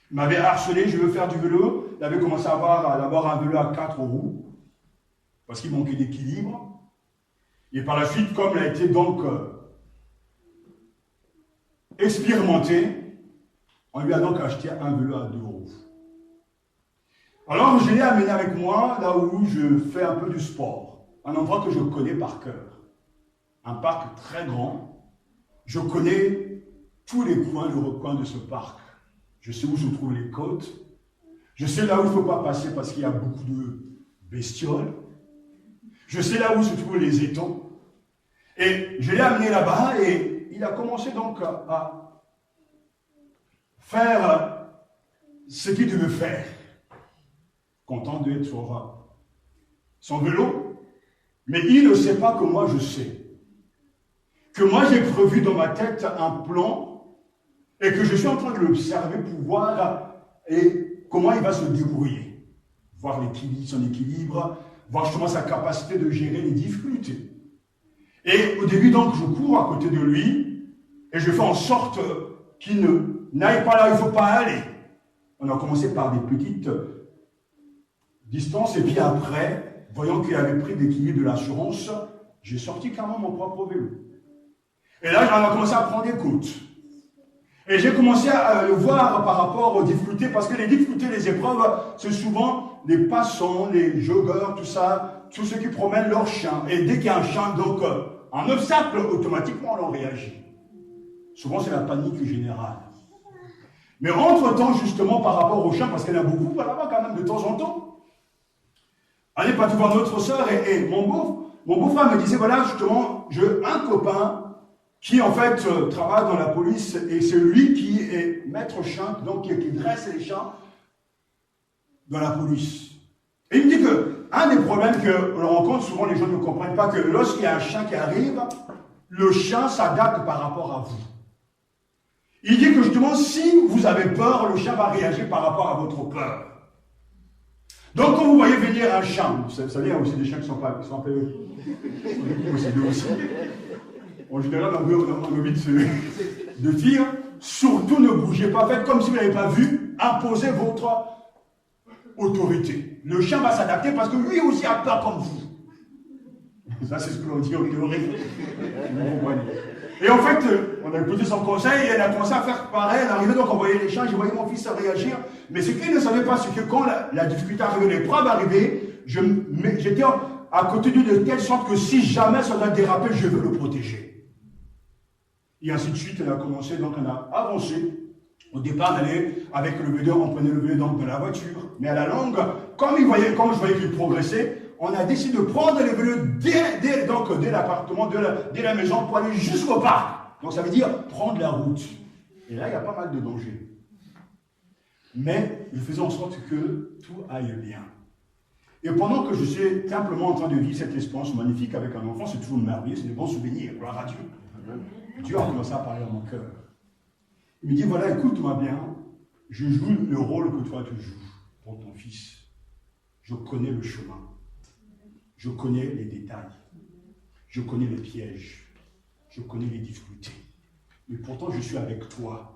Il m'avait harcelé, je veux faire du vélo. Il avait commencé à avoir d'abord un vélo à 4 roues parce qu'il manquait d'équilibre. Et par la suite, comme il a été donc expérimenté, on lui a donc acheté un vélo à 2 roues. Alors, je l'ai amené avec moi là où je fais un peu du sport. Un endroit que je connais par cœur. Un parc très grand. Je connais tous les coins, le recoin de ce parc. Je sais où se trouvent les côtes. Je sais là où il ne faut pas passer parce qu'il y a beaucoup de bestioles. Je sais là où se trouvent les étangs. Et je l'ai amené là-bas et il a commencé donc à faire ce qu'il devait faire. Content d'être sur son vélo. Mais il ne sait pas que moi je sais. Que moi j'ai prévu dans ma tête un plan et que je suis en train de l'observer pour voir comment il va se débrouiller. Voir son équilibre, voir justement sa capacité de gérer les difficultés. Et au début donc je cours à côté de lui et je fais en sorte qu'il n'aille pas là où il ne faut pas aller. On a commencé par des petites distances et puis après, voyant qu'il avait pris l'équilibre de l'assurance, j'ai sorti carrément mon propre vélo. Et là, on a commencé à prendre des côtes. Et j'ai commencé à le voir par rapport aux difficultés, parce que les difficultés, les épreuves, c'est souvent les passants, les joggeurs, tout ça, tous ceux qui promènent leurs chiens. Et dès qu'il y a un chien, donc un obstacle, automatiquement, on réagit. Souvent, c'est la panique générale. Mais entre-temps, justement, par rapport aux chiens, parce qu'il y en a beaucoup là-bas quand même de temps en temps, On est parti voir notre soeur et mon beau-frère me disait, voilà, justement, j'ai un copain qui, en fait, travaille dans la police et c'est lui qui est maître chien, donc qui dresse les chiens dans la police. Et il me dit que un des problèmes que l'on rencontre, souvent les gens ne comprennent pas que lorsqu'il y a un chien qui arrive, le chien s'adapte par rapport à vous. Il dit que justement, si vous avez peur, le chien va réagir par rapport à votre peur. Donc, quand vous voyez venir un chien, vous savez, il y a aussi des chiens qui sont un peu possédés aussi. En général, on a envie de dire, surtout ne bougez pas, faites comme si vous n'avez pas vu, imposez votre autorité. Le chien va s'adapter parce que lui aussi a peur comme vous. Ça, c'est ce que l'on dit en théorie. Et en fait, on a écouté son conseil et elle a commencé à faire pareil. Elle arrivait donc, on voyait les chiens, j'ai voyé mon fils réagir. Mais ce qu'il ne savait pas, c'est que quand la difficulté arrivait, l'épreuve arrivait, j'étais à côté de lui de telle sorte que si jamais ça doit déraper, je veux le protéger. Et ainsi de suite, elle a commencé, donc on a avancé. Au départ, on allait avec le vélo, on prenait le vélo donc de la voiture. Mais à la longue, comme je voyais qu'il progressait, on a décidé de prendre les vélos dès l'appartement, dès la maison, pour aller jusqu'au parc. Donc ça veut dire prendre la route. Et là, il y a pas mal de dangers. Mais je faisais en sorte que tout aille bien. Et pendant que je suis simplement en train de vivre cette expérience magnifique avec un enfant, c'est toujours merveilleux, c'est des bons souvenirs, gloire à Dieu. Dieu a commencé à parler à mon cœur. Il me dit, voilà, écoute-moi bien, je joue le rôle que toi tu joues pour ton fils. Je connais le chemin. Je connais les détails. Je connais les pièges. Je connais les difficultés. Mais pourtant, je suis avec toi.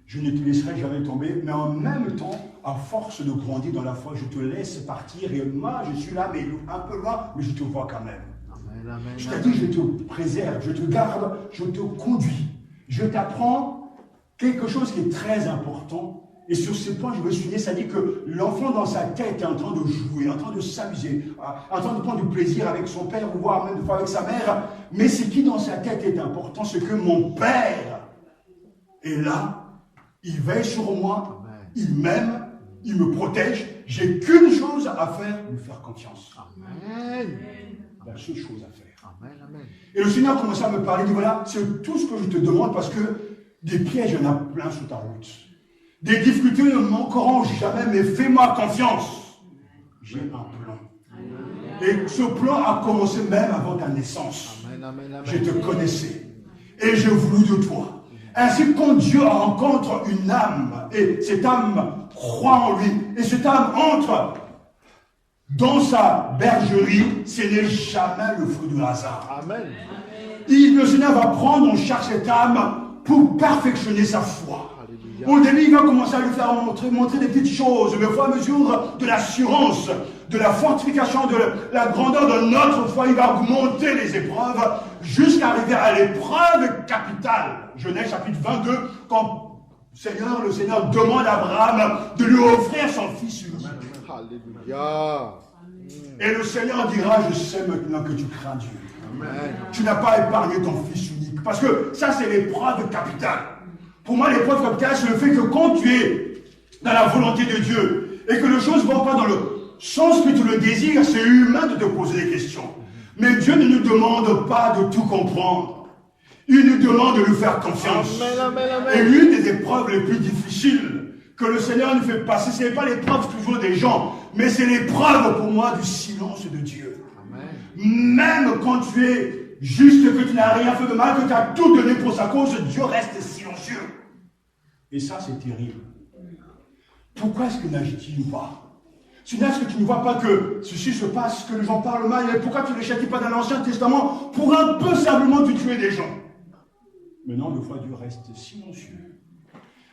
Je ne te laisserai jamais tomber, mais en même temps, à force de grandir dans la foi, je te laisse partir. Et moi, je suis là, mais un peu loin, mais je te vois quand même. Amen, amen, je t'ai dit, je te préserve, je te garde, je te conduis. Je t'apprends quelque chose qui est très important. Et sur ce point, je veux souligner, ça dit que l'enfant dans sa tête est en train de jouer, en train de s'amuser, en train de prendre du plaisir avec son père, ou voire même de fois avec sa mère. Mais ce qui dans sa tête est important, c'est que mon père est là, il veille sur moi, il m'aime, il me protège. J'ai qu'une chose à faire, lui faire confiance. Amen. La seule chose à faire. Amen, amen. Et le Seigneur a commencé à me parler, il dit voilà, c'est tout ce que je te demande parce que des pièges, il y en a plein sur ta route. Des difficultés ne manqueront jamais, mais fais-moi confiance. J'ai un plan. Et ce plan a commencé même avant ta naissance. Amen, amen, amen. Je te connaissais. Et j'ai voulu de toi. Ainsi, quand Dieu rencontre une âme, et cette âme croit en lui, et cette âme entre dans sa bergerie, ce n'est jamais le fruit du hasard. Amen. Le Seigneur va prendre en charge cette âme pour perfectionner sa foi. Au début, il va commencer à lui faire montrer des petites choses, mais au fur et à mesure de l'assurance, de la fortification, de la grandeur de notre foi, il va augmenter les épreuves jusqu'à arriver à l'épreuve capitale. Genèse chapitre 22, quand le Seigneur demande à Abraham de lui offrir son fils unique. Alléluia. Et le Seigneur dira, je sais maintenant que tu crains Dieu. Amen. Tu n'as pas épargné ton fils unique. Parce que ça, c'est l'épreuve capitale. Pour moi, l'épreuve capitale, c'est le fait que quand tu es dans la volonté de Dieu et que les choses ne vont pas dans le sens que tu le désires, c'est humain de te poser des questions. Mais Dieu ne nous demande pas de tout comprendre. Il nous demande de lui faire confiance. Amen, amen, amen. Et l'une des épreuves les plus difficiles que le Seigneur nous fait passer, ce n'est pas l'épreuve toujours des gens, mais c'est l'épreuve pour moi du silence de Dieu. Amen. Même quand tu es juste, que tu n'as rien fait de mal, que tu as tout donné pour sa cause, Dieu reste silencieux. Et ça, c'est terrible. Pourquoi est-ce que n'agit-il pas? Est-ce que tu ne vois pas que ceci se passe, que les gens parlent mal, et pourquoi tu ne les châties pas dans l'Ancien Testament pour un peu simplement te tuer des gens? Mais non, des fois, Dieu reste silencieux.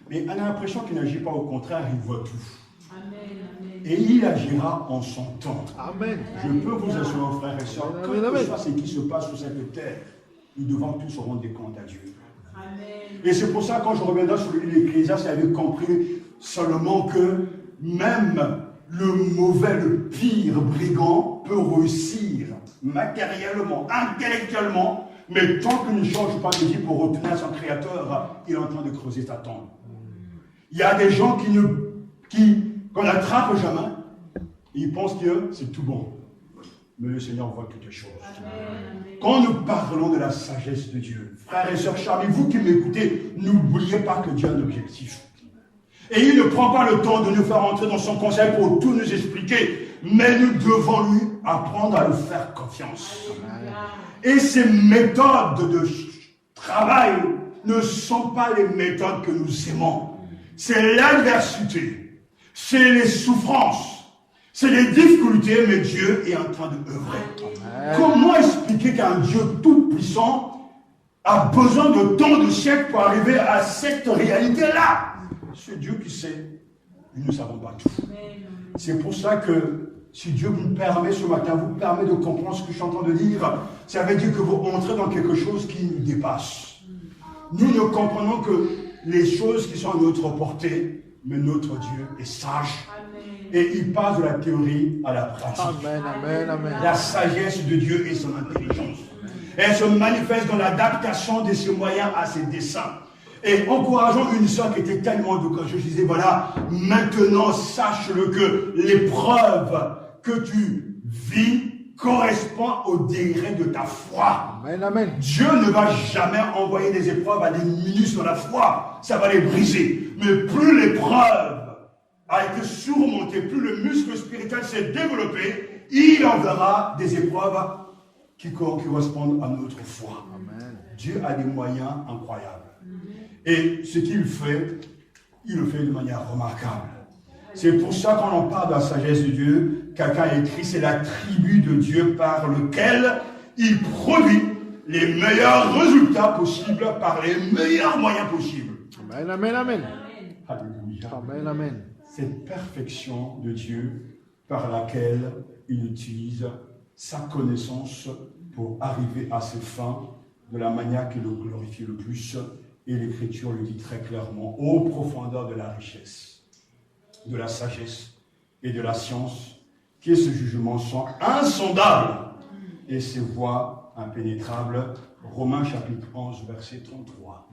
Mais on a l'impression qu'il n'agit pas, au contraire, il voit tout. Amen. Et il agira en son temps. Amen. Je peux vous assurer, frères et sœurs, quel que soit ce qui se passe sur cette terre, nous devons tous rendre des comptes à Dieu. Amen. Et c'est pour ça, quand je reviendrai sur le livre de l'Ecclésiaste, j'avais compris seulement que même le mauvais, le pire brigand peut réussir matériellement, intellectuellement, mais tant qu'il ne change pas de vie pour retourner à son Créateur, il est en train de creuser sa tombe. Il y a des gens qu'on n'attrape jamais, Et ils pensent que c'est tout bon. Mais le Seigneur voit toutes les choses. Quand nous parlons de la sagesse de Dieu, frères et sœurs charmés, vous qui m'écoutez, n'oubliez pas que Dieu a un objectif. Et il ne prend pas le temps de nous faire entrer dans son conseil pour tout nous expliquer. Mais nous devons lui apprendre à nous faire confiance. Et ces méthodes de travail ne sont pas les méthodes que nous aimons. C'est l'adversité, c'est les souffrances, c'est les difficultés, mais Dieu est en train d'œuvrer. Comment expliquer qu'un Dieu tout-puissant a besoin de tant de siècles pour arriver à cette réalité-là? C'est Dieu qui sait. Nous ne savons pas tout. C'est pour ça que si Dieu vous permet ce matin, vous permet de comprendre ce que je suis en train de dire, ça veut dire que vous entrez dans quelque chose qui nous dépasse. Nous ne comprenons que les choses qui sont à notre portée, mais notre Dieu est sage. Et il passe de la théorie à la pratique. Amen, amen, amen. La sagesse de Dieu et son intelligence. Et elle se manifeste dans l'adaptation de ses moyens à ses desseins. Et encourageant une sœur qui était tellement courageuse, je disais, voilà, maintenant sache-le que l'épreuve que tu vis correspond au degré de ta foi. Amen, amen. Dieu ne va jamais envoyer des épreuves à des ministres de la foi. Ça va les briser. Mais plus l'épreuve a été surmontée, plus le muscle spirituel s'est développé, il enverra des épreuves qui correspondent à notre foi. Amen. Dieu a des moyens incroyables. Et ce qu'il fait, il le fait de manière remarquable. C'est pour ça qu'on en parle de la sagesse de Dieu. Quelqu'un a écrit, c'est l'attribut de Dieu par lequel il produit les meilleurs résultats possibles par les meilleurs moyens possibles. Amen, amen, amen. Alléluia. Amen, amen. Cette perfection de Dieu par laquelle il utilise sa connaissance pour arriver à ses fins de la manière qui le glorifie le plus. Et l'Écriture le dit très clairement, aux profondeurs de la richesse, de la sagesse et de la science, qui est ce jugement sont insondables et ses voies impénétrables. Romains chapitre 11, verset 33.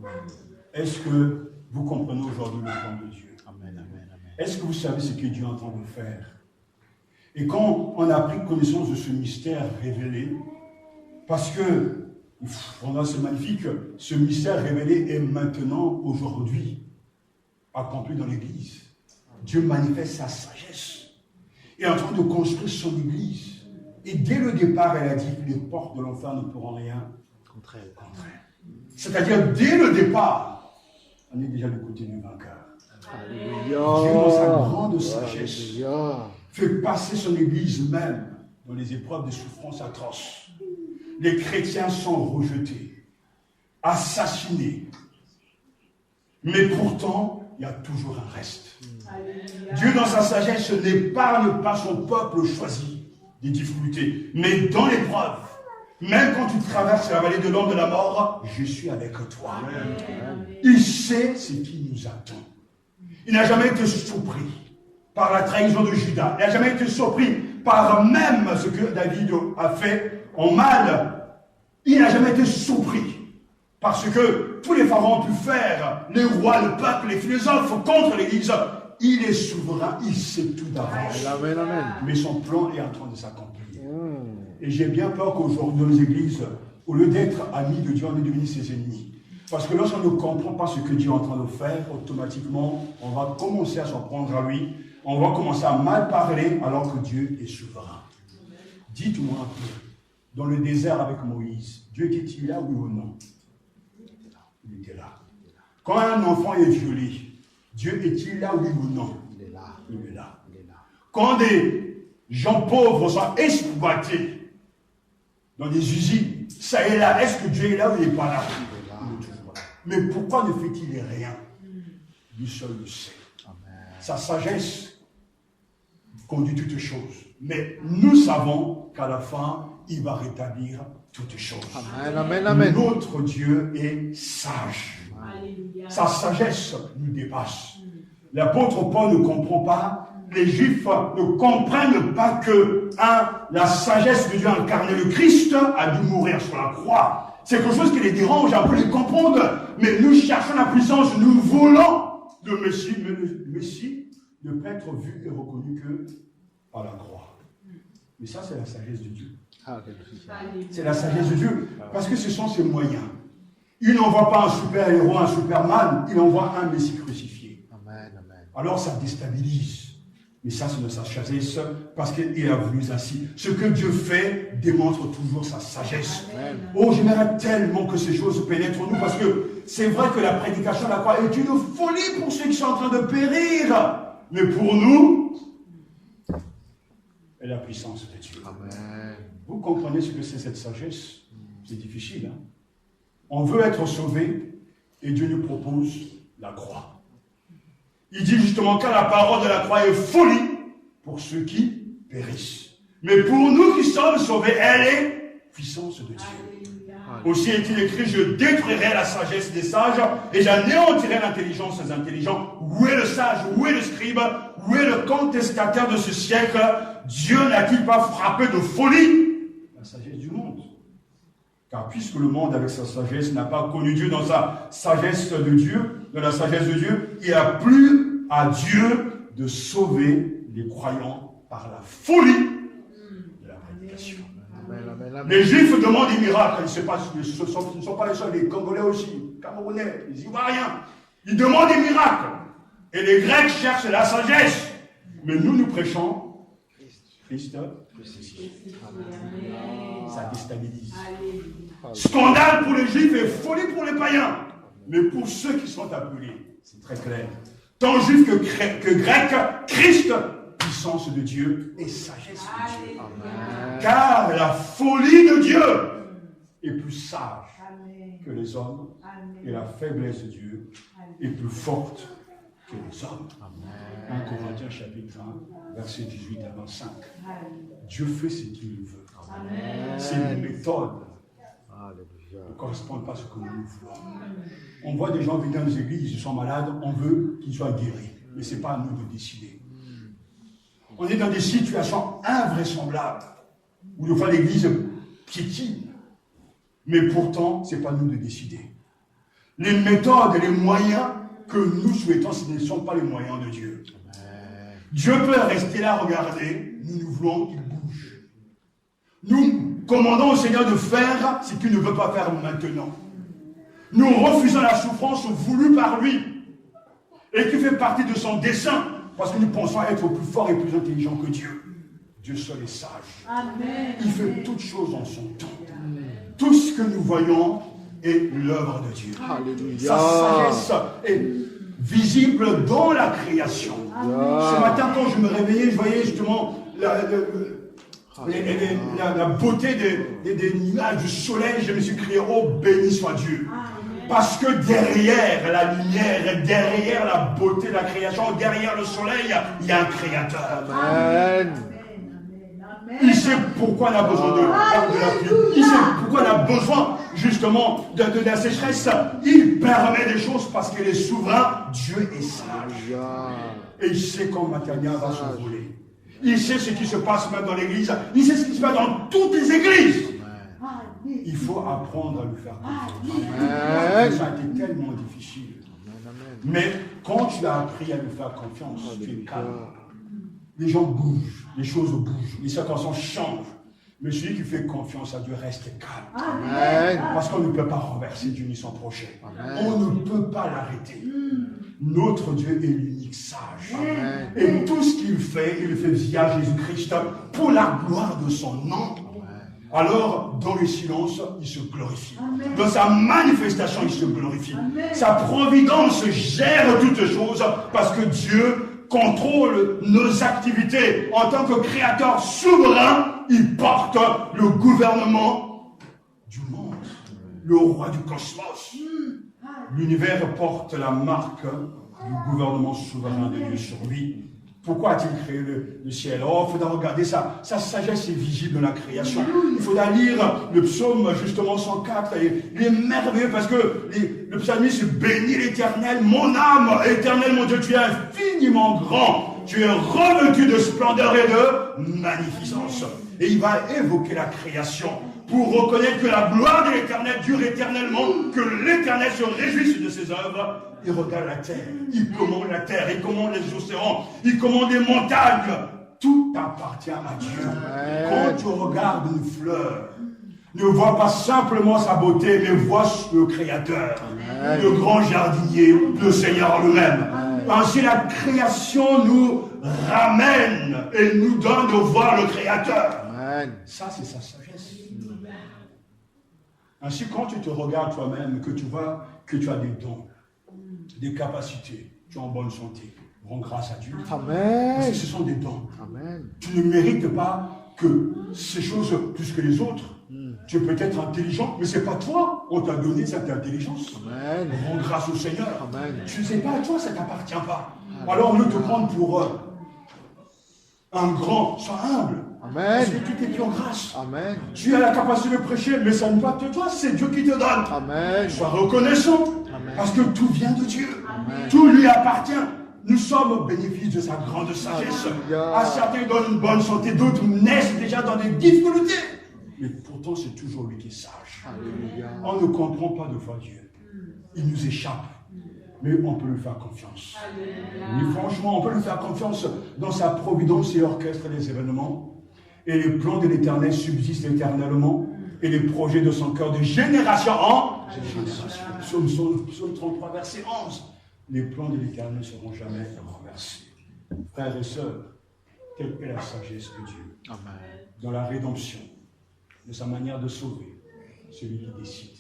Est-ce que vous comprenez aujourd'hui le plan de Dieu? Amen, amen, amen. Est-ce que vous savez ce que Dieu est en train de faire? Et quand on a pris connaissance de ce mystère révélé, parce que c'est magnifique, ce mystère révélé est maintenant, aujourd'hui, accompli dans l'Église. Dieu manifeste sa sagesse. Il est en train de construire son Église. Et dès le départ, elle a dit que les portes de l'enfer ne pourront rien contre elle. C'est-à-dire, dès le départ, on est déjà du côté du vainqueur. Alléluia. Dieu, dans sa grande sagesse, Alléluia. fait passer son Église même dans les épreuves de souffrances atroces. Les chrétiens sont rejetés, assassinés. Mais pourtant, il y a toujours un reste. Dieu, dans sa sagesse, n'épargne pas son peuple choisi des difficultés. Mais dans l'épreuve, même quand tu traverses la vallée de l'ombre de la mort, je suis avec toi. Il sait ce qui nous attend. Il n'a jamais été surpris par la trahison de Judas. Il n'a jamais été surpris par même ce que David a fait en mal. Il n'a jamais été surpris parce que tous les pharaons ont pu faire, les rois, le peuple, les philosophes contre l'Église. Il est souverain, il sait tout d'avance. Amen, amen. Mais son plan est en train de s'accomplir. Et j'ai bien peur qu'aujourd'hui, nos églises, au lieu d'être amis de Dieu, on est devenus ses ennemis. Parce que lorsqu'on ne comprend pas ce que Dieu est en train de faire, automatiquement, on va commencer à s'en prendre à lui. On va commencer à mal parler alors que Dieu est souverain. Dites-moi un peu, dans le désert avec Moïse, Dieu était-il là, oui ou non? Il était là. Quand un enfant est violé, Dieu est-il là, oui ou non? Il est là. Il est là. Il est là. Quand des gens pauvres sont exploités dans des usines, ça est là. Est-ce que Dieu est là ou il n'est pas là? Il est toujours là. Mais pourquoi ne fait-il rien? Lui seul le sait. Amen. Sa sagesse conduit toutes choses. Mais nous savons qu'à la fin, il va rétablir toutes choses. Amen, amen, amen. Notre Dieu est sage. Alléluia. Sa sagesse nous dépasse. L'apôtre Paul ne comprend pas, les Juifs ne comprennent pas que, la sagesse de Dieu incarné, le Christ, a dû mourir sur la croix. C'est quelque chose qui les dérange, un peu les comprendre. Mais nous cherchons la puissance, nous voulons le Messie, mais le Messie ne peut être vu et reconnu que par la croix. Mais ça, c'est la sagesse de Dieu. Alléluia. C'est la sagesse de Dieu. Parce que ce sont ses moyens. Il n'envoie pas un super-héros, un Superman, il envoie un Messie crucifié. Amen, amen. Alors ça déstabilise. Mais ça, c'est de sa sagesse, parce qu'il a voulu ainsi. Ce que Dieu fait démontre toujours sa sagesse. Amen. Oh, j'aimerais tellement que ces choses pénètrent en nous, parce que c'est vrai que la prédication de la croix est une folie pour ceux qui sont en train de périr. Mais pour nous, est la puissance de Dieu. Amen. Vous comprenez ce que c'est cette sagesse? C'est difficile, hein? On veut être sauvé, et Dieu nous propose la croix. Il dit justement car la parole de la croix est folie pour ceux qui périssent. Mais pour nous qui sommes sauvés, elle est puissance de Dieu. Alléluia. Aussi est-il écrit, je détruirai la sagesse des sages et j'anéantirai l'intelligence des intelligents. Où est le sage? Où est le scribe? Où est le contestataire de ce siècle? Dieu n'a-t-il pas frappé de folie la sagesse du monde? Car puisque le monde avec sa sagesse n'a pas connu Dieu dans sa sagesse de Dieu, dans la sagesse de Dieu, il a plu à Dieu de sauver les croyants par la folie de la prédication. Amen, amen, amen. Les Juifs demandent des miracles. Ce ne sont pas les seuls, les Congolais aussi, les Camerounais, les Ivoiriens. Ils demandent des miracles. Et les Grecs cherchent la sagesse. Mais nous prêchons Christ crucifié. Ça déstabilise. Alléluia. Scandale pour les Juifs et folie pour les païens. Mais pour ceux qui sont appelés, c'est très clair. Tant Juifs que Grecs, Christ, puissance de Dieu et sagesse de Dieu. Amen. Car la folie de Dieu est plus sage Amen. que les hommes et Amen. la faiblesse de Dieu est plus forte que les hommes. 1 Corinthiens chapitre 1, verset 18 à 25. Alléluia. Dieu fait ce qu'il veut. Amen. Ses méthodes Alléluia. ne correspondent pas à ce que nous voulons. On voit des gens venir dans les églises, ils sont malades, on veut qu'ils soient guéris. Mais ce n'est pas à nous de décider. On est dans des situations invraisemblables, où des fois l'église piétine. Mais pourtant, ce n'est pas nous de décider. Les méthodes et les moyens que nous souhaitons, ce ne sont pas les moyens de Dieu. Dieu peut rester là, regarder, nous voulons qu'il bouge. Nous commandons au Seigneur de faire ce qu'il ne veut pas faire maintenant. Nous refusons la souffrance voulue par lui et qui fait partie de son dessein parce que nous pensons être plus forts et plus intelligents que Dieu. Dieu seul est sage. Amen. Il fait toutes choses en son temps. Tout ce que nous voyons est l'œuvre de Dieu. Alléluia. Sa sagesse est visible dans la création. Ce matin, quand je me réveillais, je voyais justement la beauté des nuages, du soleil. Je me suis crié, oh béni soit Dieu. Parce que derrière la lumière, derrière la beauté de la création, derrière le soleil, il y a un créateur. Amen. Il sait pourquoi on a besoin de la pluie. Il sait pourquoi on a besoin justement de la sécheresse. Il permet des choses parce qu'il est souverain. Dieu est sage. Et il sait quand Matania va s'envoler. Il sait ce qui se passe même dans l'église. Il sait ce qui se passe dans toutes les églises. Il faut apprendre à lui faire confiance. Ça a été tellement difficile. Mais quand tu as appris à lui faire confiance, tu es calme. Les gens bougent, les choses bougent, les circonstances changent. Mais celui qui fait confiance à Dieu reste calme. Amen. Parce qu'on ne peut pas renverser Dieu ni son prochain. On ne peut pas l'arrêter. Notre Dieu est l'unique sage. Amen. Et tout ce qu'il fait, il le fait via Jésus-Christ pour la gloire de son nom. Alors, dans le silence, il se glorifie. Amen. Dans sa manifestation, il se glorifie. Amen. Sa providence gère toutes choses parce que Dieu contrôle nos activités. En tant que créateur souverain, il porte le gouvernement du monde, le roi du cosmos. L'univers porte la marque du gouvernement souverain de Dieu sur lui. Pourquoi a-t-il créé le ciel? Oh, il faudra regarder ça. Sa sagesse est visible dans la création. Il faudra lire le psaume, justement, 104. Il est merveilleux parce que le psalmiste bénit l'Éternel. Mon âme, Éternel, mon Dieu, tu es infiniment grand. Tu es revêtu de splendeur et de magnificence. Et il va évoquer la création pour reconnaître que la gloire de l'Éternel dure éternellement, que l'Éternel se réjouisse de ses œuvres. Il regarde la terre, il commande la terre, il commande les océans, il commande les montagnes. tout appartient à Dieu. Quand tu regardes une fleur, ne vois pas simplement sa beauté, mais vois le Créateur, le grand jardinier, le Seigneur lui-même. Ainsi, la création nous ramène et nous donne de voir le Créateur. Ça, c'est sa sagesse. Ainsi, quand tu te regardes toi-même, que tu vois que tu as des dons, des capacités, tu es en bonne santé, rends grâce à Dieu. Parce que ce sont des dons. Tu ne mérites pas que ces choses plus que les autres. Tu peux être intelligent, mais ce n'est pas toi. On t'a donné cette intelligence. Rends grâce au Seigneur. Tu ne sais pas, à toi, ça ne t'appartient pas. Alors, on veut te prendre pour un grand, sois humble. Parce que tu t'es mis en grâce. Tu as la capacité de prêcher, mais ça ne va pas de toi, c'est Dieu qui te donne. Sois reconnaissant, parce que tout vient de Dieu. Tout lui appartient. Nous sommes au bénéfice de sa grande sagesse. À certains, il donne une bonne santé, d'autres naissent déjà dans des difficultés. Mais pourtant, c'est toujours lui qui est sage. On ne comprend pas de fois Dieu. Il nous échappe. Mais on peut lui faire confiance. Oui, franchement, on peut lui faire confiance dans sa providence et orchestre les événements. Et les plans de l'Éternel subsistent éternellement. Et les projets de son cœur de génération en génération. Psaume 33, verset 11. Les plans de l'Éternel ne seront jamais renversés. Frères et sœurs, telle est la sagesse de Dieu. Dans la rédemption, de sa manière de sauver, celui qui décide.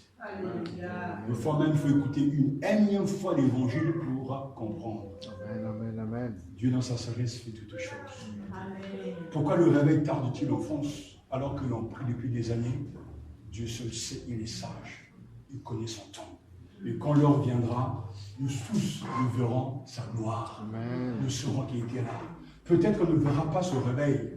Des fois même, il faut écouter une énième fois l'évangile pour comprendre. Dieu, dans sa sagesse, fait toutes choses. Pourquoi le réveil tarde-t-il en France, alors que l'on prie depuis des années? Dieu seul sait, il est sage. Il connaît son temps. Et quand l'heure viendra, nous tous, nous verrons sa gloire. Nous saurons qu'il était là. Peut-être qu'on ne verra pas ce réveil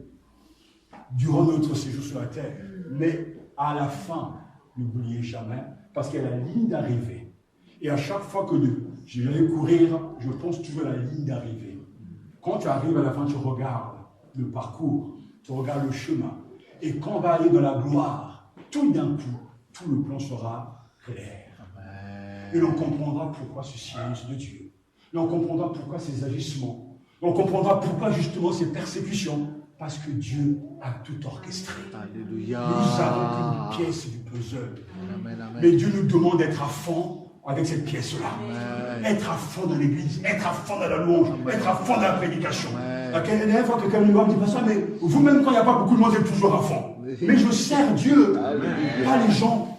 durant notre séjour sur la terre, mais à la fin, n'oubliez jamais, parce qu'il y a la ligne d'arrivée. Et à chaque fois que je vais courir, je pense toujours à la ligne d'arrivée. Quand tu arrives à la fin, tu regardes le parcours, tu regardes le chemin. Et quand on va aller dans la gloire, tout d'un coup, tout le plan sera clair. Et l'on comprendra pourquoi ce silence de Dieu. L'on comprendra pourquoi ces agissements. On comprendra pourquoi justement ces persécutions. Parce que Dieu a tout orchestré. Alléluia. Nous avons qu'une pièce du puzzle. Mais Dieu nous demande d'être à fond avec cette pièce-là. Être à fond dans l'église, être à fond dans la louange, être à fond dans la prédication. La dernière fois que quelqu'un me dit pas ça, mais vous-même quand il n'y a pas beaucoup de monde, vous êtes toujours à fond. Mais je sers Dieu, pas les gens.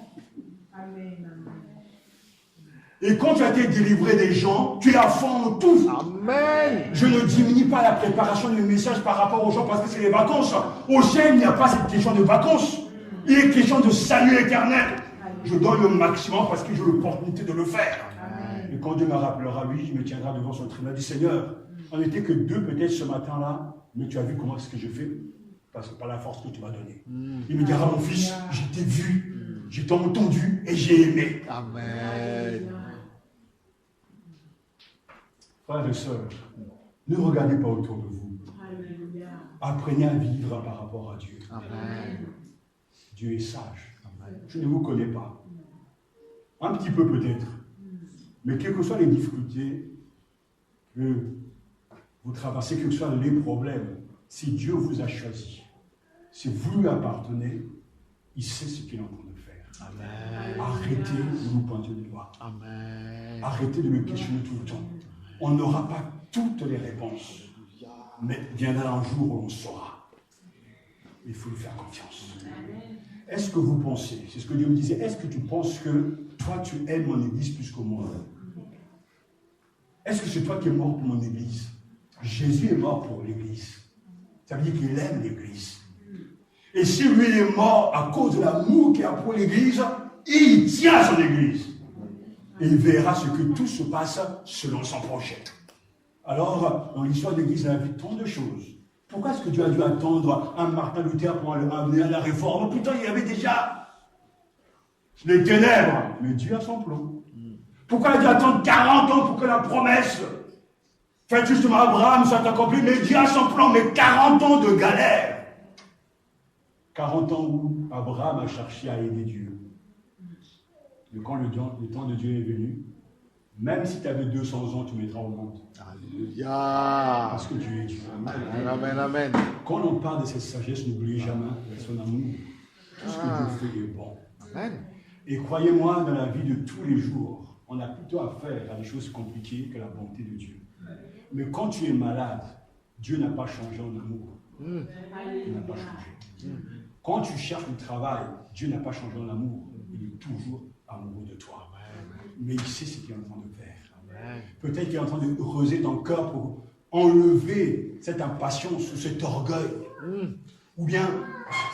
Et quand tu as été délivré des gens, tu es à fond en tout. Amen. Je ne diminue pas la préparation du message par rapport aux gens parce que c'est les vacances. Au ciel, il n'y a pas cette question de vacances. Il est question de salut éternel. Je donne le maximum parce que j'ai l'opportunité de le faire. Amen. Et quand Dieu me rappellera, lui, il me tiendra devant son tribunal du Seigneur. On n'était que deux peut-être ce matin-là, mais tu as vu comment est-ce que je fais? Parce que par la force que tu m'as donnée. Il me dira, mon fils, je t'ai vu, je t'ai entendu et j'ai aimé. Amen. Frères et sœurs, ne regardez pas autour de vous. Apprenez à vivre par rapport à Dieu. Amen. Dieu est sage. Amen. Je ne vous connais pas. Un petit peu peut-être. Mais quelles que soient les difficultés que vous traversez, quels que soient les problèmes, si Dieu vous a choisi, si vous lui appartenez, il sait ce qu'il est en train de faire. Amen. Arrêtez de vous pointer du doigt. Amen. Arrêtez de le questionner tout le temps. On n'aura pas toutes les réponses. Mais viendra un jour où on saura. Il faut lui faire confiance. Est-ce que vous pensez, c'est ce que Dieu me disait, est-ce que tu penses que toi tu aimes mon église plus que moi? Est-ce que c'est toi qui es mort pour mon église? Jésus est mort pour l'église. Ça veut dire qu'il aime l'église. Et si lui est mort à cause de l'amour qu'il a pour l'église, il tient à son église. Et il verra ce que tout se passe selon son projet. Alors, dans l'histoire de l'Église, il y a vu tant de choses. Pourquoi est-ce que Dieu a dû attendre un Martin Luther pour amener à la réforme? Pourtant, il y avait déjà les ténèbres. Mais Dieu a son plan. Pourquoi il a dû attendre 40 ans pour que la promesse faite justement à Abraham soit accomplie? Mais Dieu a son plan, mais 40 ans de galère. 40 ans où Abraham a cherché à aider Dieu. Et quand le temps de Dieu est venu, Même si tu avais 200 ans, tu mettras au monde. Alléluia. Parce que Dieu est Dieu. Amen, amen, amen. Quand on parle de cette sagesse, n'oubliez jamais son amour. Tout ce que Dieu fait est bon. Amen. Et croyez-moi, dans la vie de tous les jours, on a plutôt affaire à des choses compliquées que la bonté de Dieu. Mais quand tu es malade, Dieu n'a pas changé en amour. Il n'a pas changé. Quand tu cherches du travail, Dieu n'a pas changé en amour. Il est toujours amoureux de toi. Mais il sait ce qu'il est en train de faire. Peut-être qu'il est en train de creuser ton cœur pour enlever cette impatience ou cet orgueil. Ou bien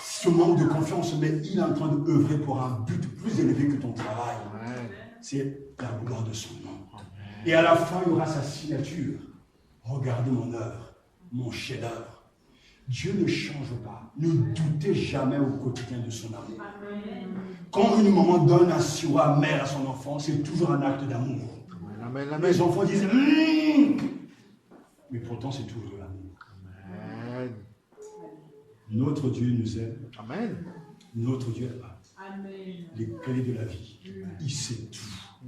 ce manque de confiance, mais il est en train d'œuvrer pour un but plus élevé que ton travail. C'est la gloire de son nom. Et à la fin, il y aura sa signature. Regardez mon œuvre, mon chef-d'œuvre. Dieu ne change pas. Ne doutez jamais au quotidien de son amour. Quand une maman donne un sirop amer à son enfant, c'est toujours un acte d'amour. Les enfants disent mais pourtant c'est toujours de l'amour. Amen. Notre Dieu nous aime. Amen. Notre Dieu a les clés de la vie. Il sait tout.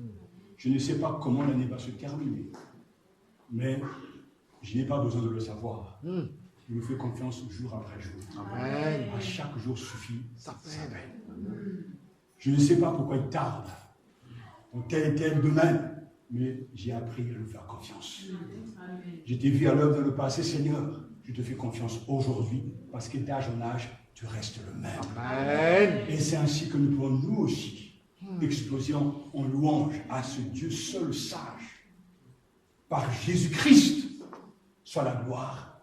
Je ne sais pas comment l'année va se terminer, mais je n'ai pas besoin de le savoir. Je lui fais confiance jour après jour. Amen. À chaque jour suffit sa peine. Amen. Je ne sais pas pourquoi il tarde dans tel et tel domaine, mais j'ai appris à lui faire confiance. Je t'ai vu à l'œuvre dans le passé, Seigneur. Je te fais confiance aujourd'hui, parce que d'âge en âge, tu restes le même. Amen. Et c'est ainsi que nous pouvons nous aussi exploser en louange à ce Dieu seul sage. Par Jésus-Christ, soit la gloire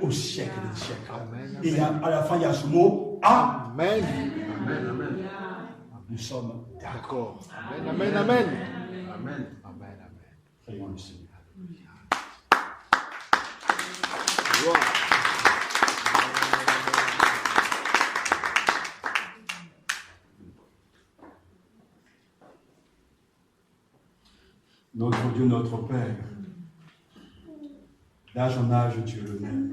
au siècle des siècles. Amen. Et à la fin, il y a ce mot Amen. Amen. Amen. Nous sommes d'accord. D'accord. Amen. Amen. Amen. Amen. Amen. Prions le Seigneur. Gloire. Notre Dieu, notre Père, d'âge en âge, tu es le même.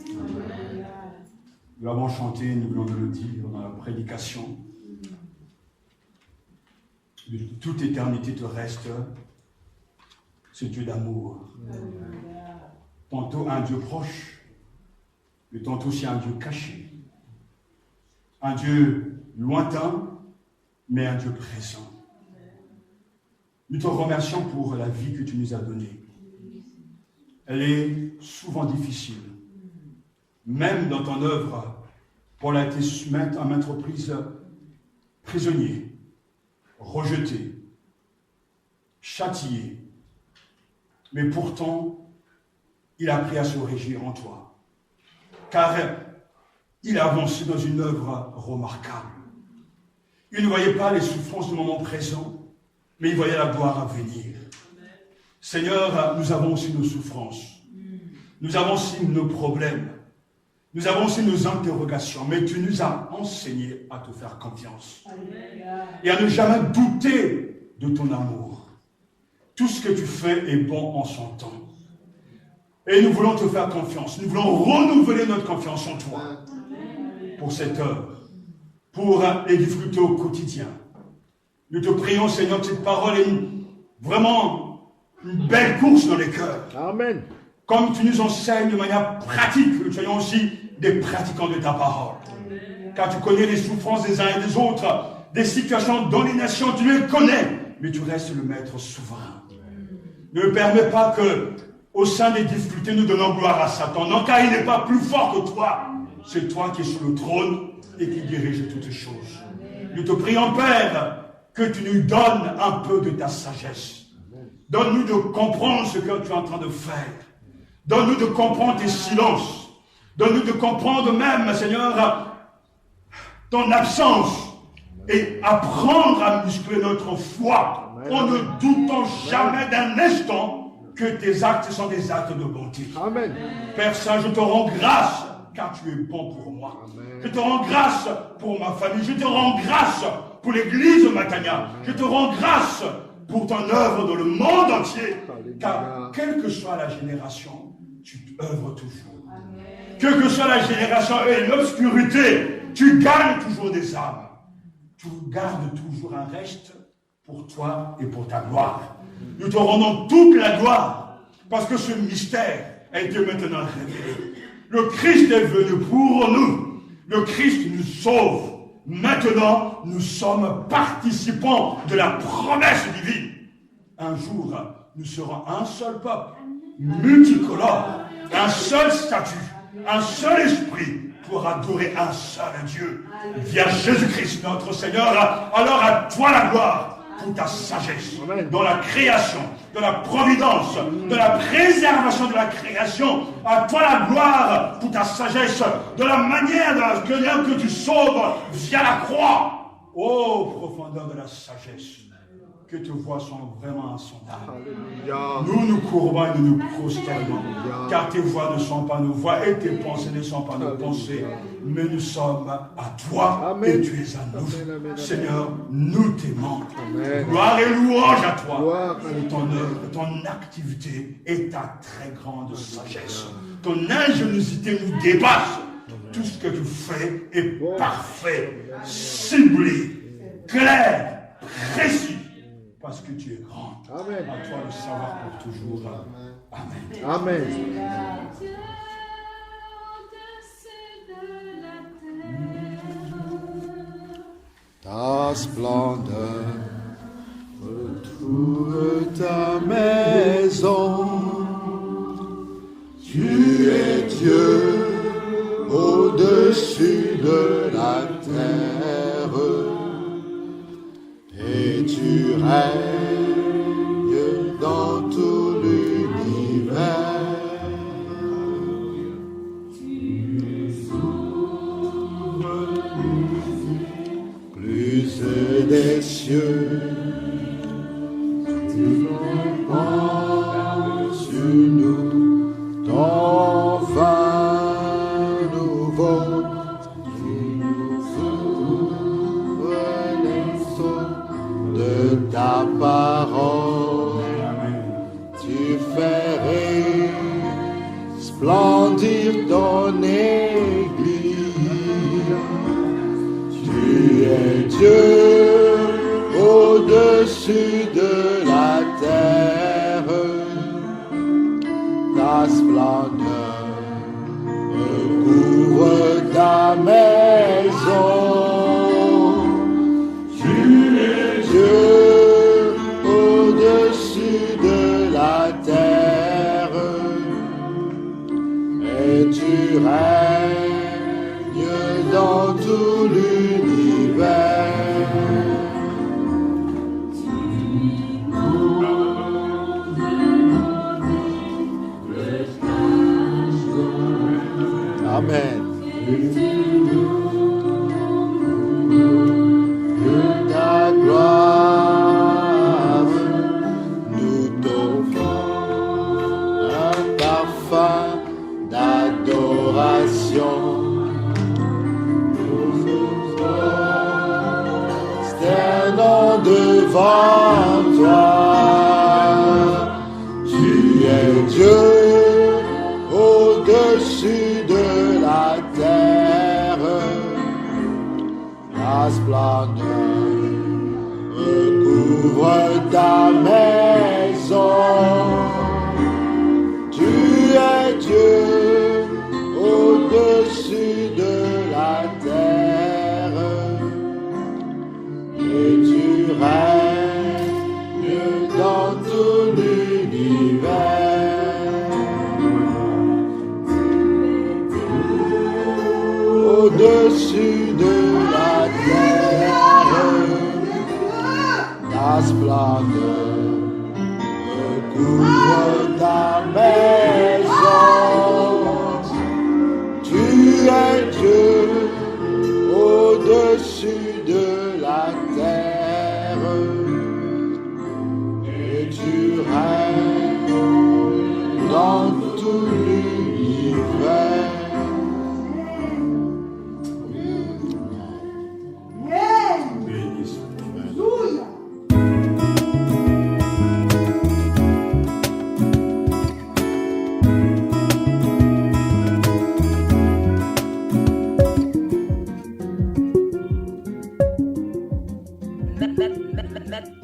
Nous l'avons chanté, nous venons de le dire dans la prédication. De toute éternité te reste ce Dieu d'amour. Tantôt un Dieu proche, mais tantôt aussi un Dieu caché. Un Dieu lointain, mais un Dieu présent. Nous te remercions pour la vie que tu nous as donnée. Elle est souvent difficile. Même dans ton œuvre, Paul a été à maintes reprises prisonnier, rejeté, châtié. Mais pourtant, il a appris à se réjouir en toi. Car il a avancé dans une œuvre remarquable. Il ne voyait pas les souffrances du moment présent, mais il voyait la gloire à venir. Seigneur, nous avons aussi nos souffrances. Nous avons aussi nos problèmes. Nous avons aussi nos interrogations. Mais tu nous as enseigné à te faire confiance. Et à ne jamais douter de ton amour. Tout ce que tu fais est bon en son temps. Et nous voulons te faire confiance. Nous voulons renouveler notre confiance en toi. Pour cette œuvre. Pour les difficultés au quotidien. Nous te prions, Seigneur, que cette parole est vraiment une belle course dans les cœurs. Amen. Comme tu nous enseignes de manière pratique, que nous soyons aussi des pratiquants de ta parole. Car tu connais les souffrances des uns et des autres, des situations dans les nations, tu les connais, mais tu restes le maître souverain. Ne permets pas que, au sein des difficultés, nous donnons gloire à Satan. Non, car il n'est pas plus fort que toi. C'est toi qui es sur le trône et qui dirige toutes choses. Nous te prions, Père, que tu nous donnes un peu de ta sagesse. Donne-nous de comprendre ce que tu es en train de faire. Donne-nous de comprendre tes silences. Donne-nous de comprendre même, Seigneur, ton absence. Et apprendre à muscler notre foi en ne doutant jamais d'un instant que tes actes sont des actes de bonté. Amen. Père Saint, je te rends grâce car tu es bon pour moi. Amen. Je te rends grâce pour ma famille. Je te rends grâce pour l'église Matania. Je te rends grâce pour ton œuvre dans le monde entier. Car quelle que soit la génération, tu œuvres toujours. Quelle que soit la génération et l'obscurité, tu gagnes toujours des âmes. Tu gardes toujours un reste pour toi et pour ta gloire. Nous te rendons toute la gloire parce que ce mystère a été maintenant révélé. Le Christ est venu pour nous. Le Christ nous sauve. Maintenant, nous sommes participants de la promesse divine. Un jour, nous serons un seul peuple, multicolore, un seul statut, un seul esprit pour adorer un seul Dieu. Via Jésus-Christ, notre Seigneur, alors à toi la gloire pour ta sagesse dans la création, de la providence, de la préservation de la création. À toi la gloire pour ta sagesse, de la manière que tu sauves via la croix. Ô profondeur de la sagesse, que tes voies sont vraiment insondables. Nous nous courbons et nous nous prosternons, car tes voies ne sont pas nos voies et tes pensées ne sont pas nos pensées, mais nous sommes à toi et tu es à nous. Seigneur, nous t'aimons. Gloire et louange à toi pour ton œuvre, ton activité et ta très grande sagesse. Ton ingéniosité nous dépasse. Tout ce que tu fais est parfait, ciblé, clair, précis. Parce que tu es grand. Amen. À toi le savoir pour toujours. Amen. Amen. Ta splendeur retrouve ta maison. Tu es Dieu au-dessus de la terre. Et tu règnes dans tout l'univers. Plus des cieux, tu prends sur nous ton vin nouveau. De ta parole, tu fais resplendir ton Église. Tu es Dieu au-dessus de la terre. Ta splendeur recouvre ta maison. Dieu au-dessus de la terre, et tu règnes dans tout l'univers. Amen. Ta gloire, nous t'offrons un parfum d'adoration. Nous nous prosternons devant toi. Tu es Dieu au-dessus de la terre. La splendeur recouvre ta maison. Tu es Dieu au-dessus de la terre, et tu règnes dans tout l'univers. Au-dessus de la terre, ta splendeur recouvre ta maison. Tu es Dieu au-dessus de la terre, et tu règnes dans tout l'univers. That